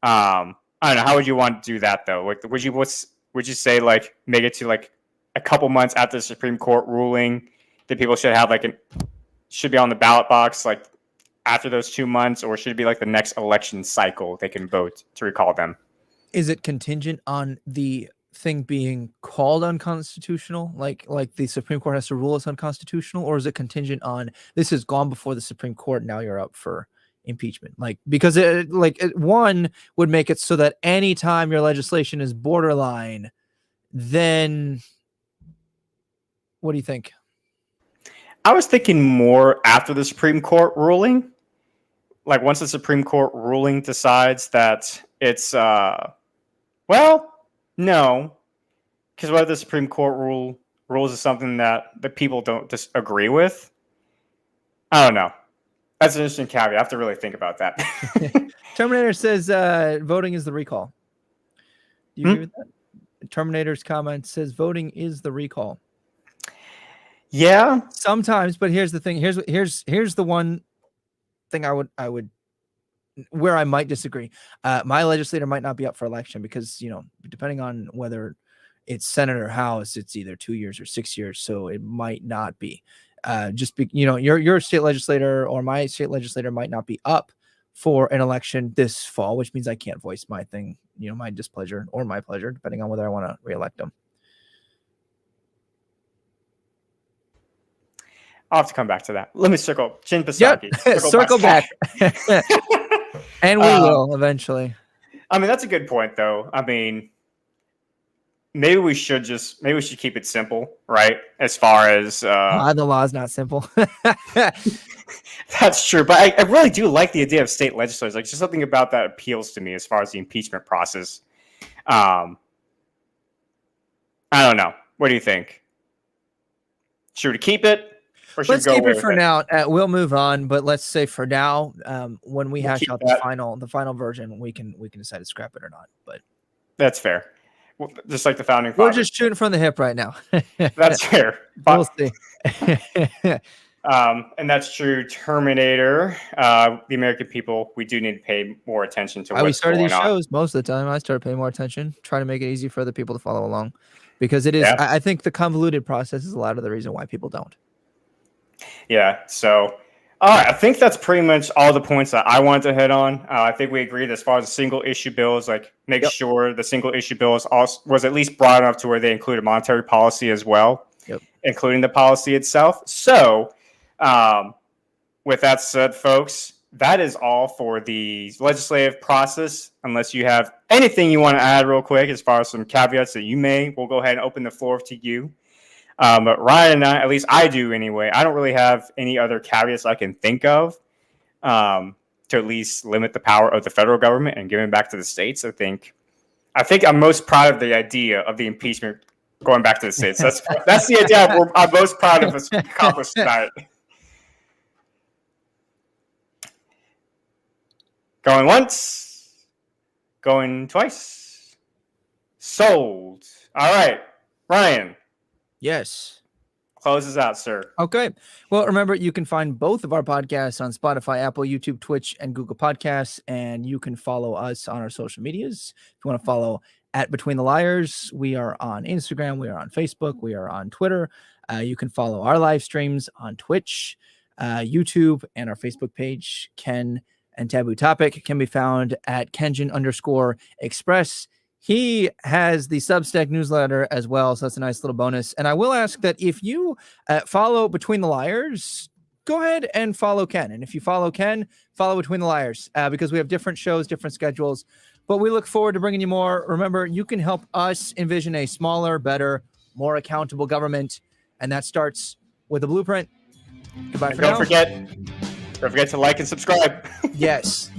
S1: I don't know. How would you want to do that though? Like, would you say like make it to like a couple months after the Supreme Court ruling that people should have should be on the ballot box like after those 2 months, or should it be like the next election cycle they can vote to recall them?
S2: Is it contingent on the thing being called unconstitutional, like the Supreme Court has to rule it's unconstitutional, or is it contingent on this has gone before the Supreme Court, now you're up for impeachment? Like, because one would make it so that anytime your legislation is borderline, then what do you think?
S1: I was thinking more after the Supreme Court ruling, like once the Supreme Court ruling decides that it's no, because what if the Supreme Court rules is something that the people don't disagree with? I don't know. That's an interesting caveat. I have to really think about that.
S2: Terminator says voting is the recall. Do you agree with that? Terminator's comment says voting is the recall.
S1: Yeah,
S2: sometimes, but here's the thing. Here's the one thing I would where I might disagree. My legislator might not be up for election because, depending on whether it's Senate or House, it's either 2 years or 6 years. So it might not be. Your state legislator or my state legislator might not be up for an election this fall, which means I can't voice my thing, my displeasure or my pleasure, depending on whether I want to reelect them.
S1: I'll have to come back to that. Let me circle. Chin Psaki.
S2: Yep. Circle back. And we will eventually.
S1: I mean, that's a good point, though. I mean, maybe we should keep it simple, right? As far as
S2: the law is not simple.
S1: That's true, but I really do like the idea of state legislators. Like, just something about that appeals to me as far as the impeachment process. I don't know. What do you think? Should we keep it?
S2: Let's keep it for now. We'll move on, but let's say for now, when we hash out the final version, we can decide to scrap it or not. But
S1: that's fair. Just like the founding fathers.
S2: We're just shooting from the hip right now.
S1: That's fair.
S2: We'll see.
S1: And that's true. Terminator, the American people, we do need to pay more attention to what's
S2: we started
S1: going
S2: these shows most of the time. I started paying more attention, trying to make it easy for other people to follow along, because it is. Yeah. I think the convoluted process is a lot of the reason why people don't.
S1: Yeah. So, all right. I think that's pretty much all the points that I wanted to hit on. I think we agreed as far as the single issue bills, like make sure the single issue bill was at least broad enough to where they included monetary policy as well, including the policy itself. So, with that said, folks, that is all for the legislative process. Unless you have anything you want to add real quick as far as some caveats that we'll go ahead and open the floor to you. But Ryan and I, at least I do anyway, I don't really have any other caveats I can think of to at least limit the power of the federal government and giving back to the states. I think I'm most proud of the idea of the impeachment going back to the states. That's the idea I'm most proud of us accomplished tonight. Going once, going twice. Sold. All right, Ryan.
S2: Yes.
S1: Close us out, sir.
S2: Okay. Well, remember, you can find both of our podcasts on Spotify, Apple, YouTube, Twitch, and Google Podcasts. And you can follow us on our social medias. If you want to follow @BetweenTheLiars, we are on Instagram. We are on Facebook. We are on Twitter. You can follow our live streams on Twitch, YouTube, and our Facebook page. Ken and Taboo Topic can be found at Kenjin_Express. He has the Substack newsletter as well, so that's a nice little bonus. And I will ask that if you follow Between the Liars, go ahead and follow Ken. And if you follow Ken, follow Between the Liars, because we have different shows, different schedules. But we look forward to bringing you more. Remember, you can help us envision a smaller, better, more accountable government, and that starts with a blueprint. Goodbye for now.
S1: Don't forget to like and subscribe.
S2: Yes.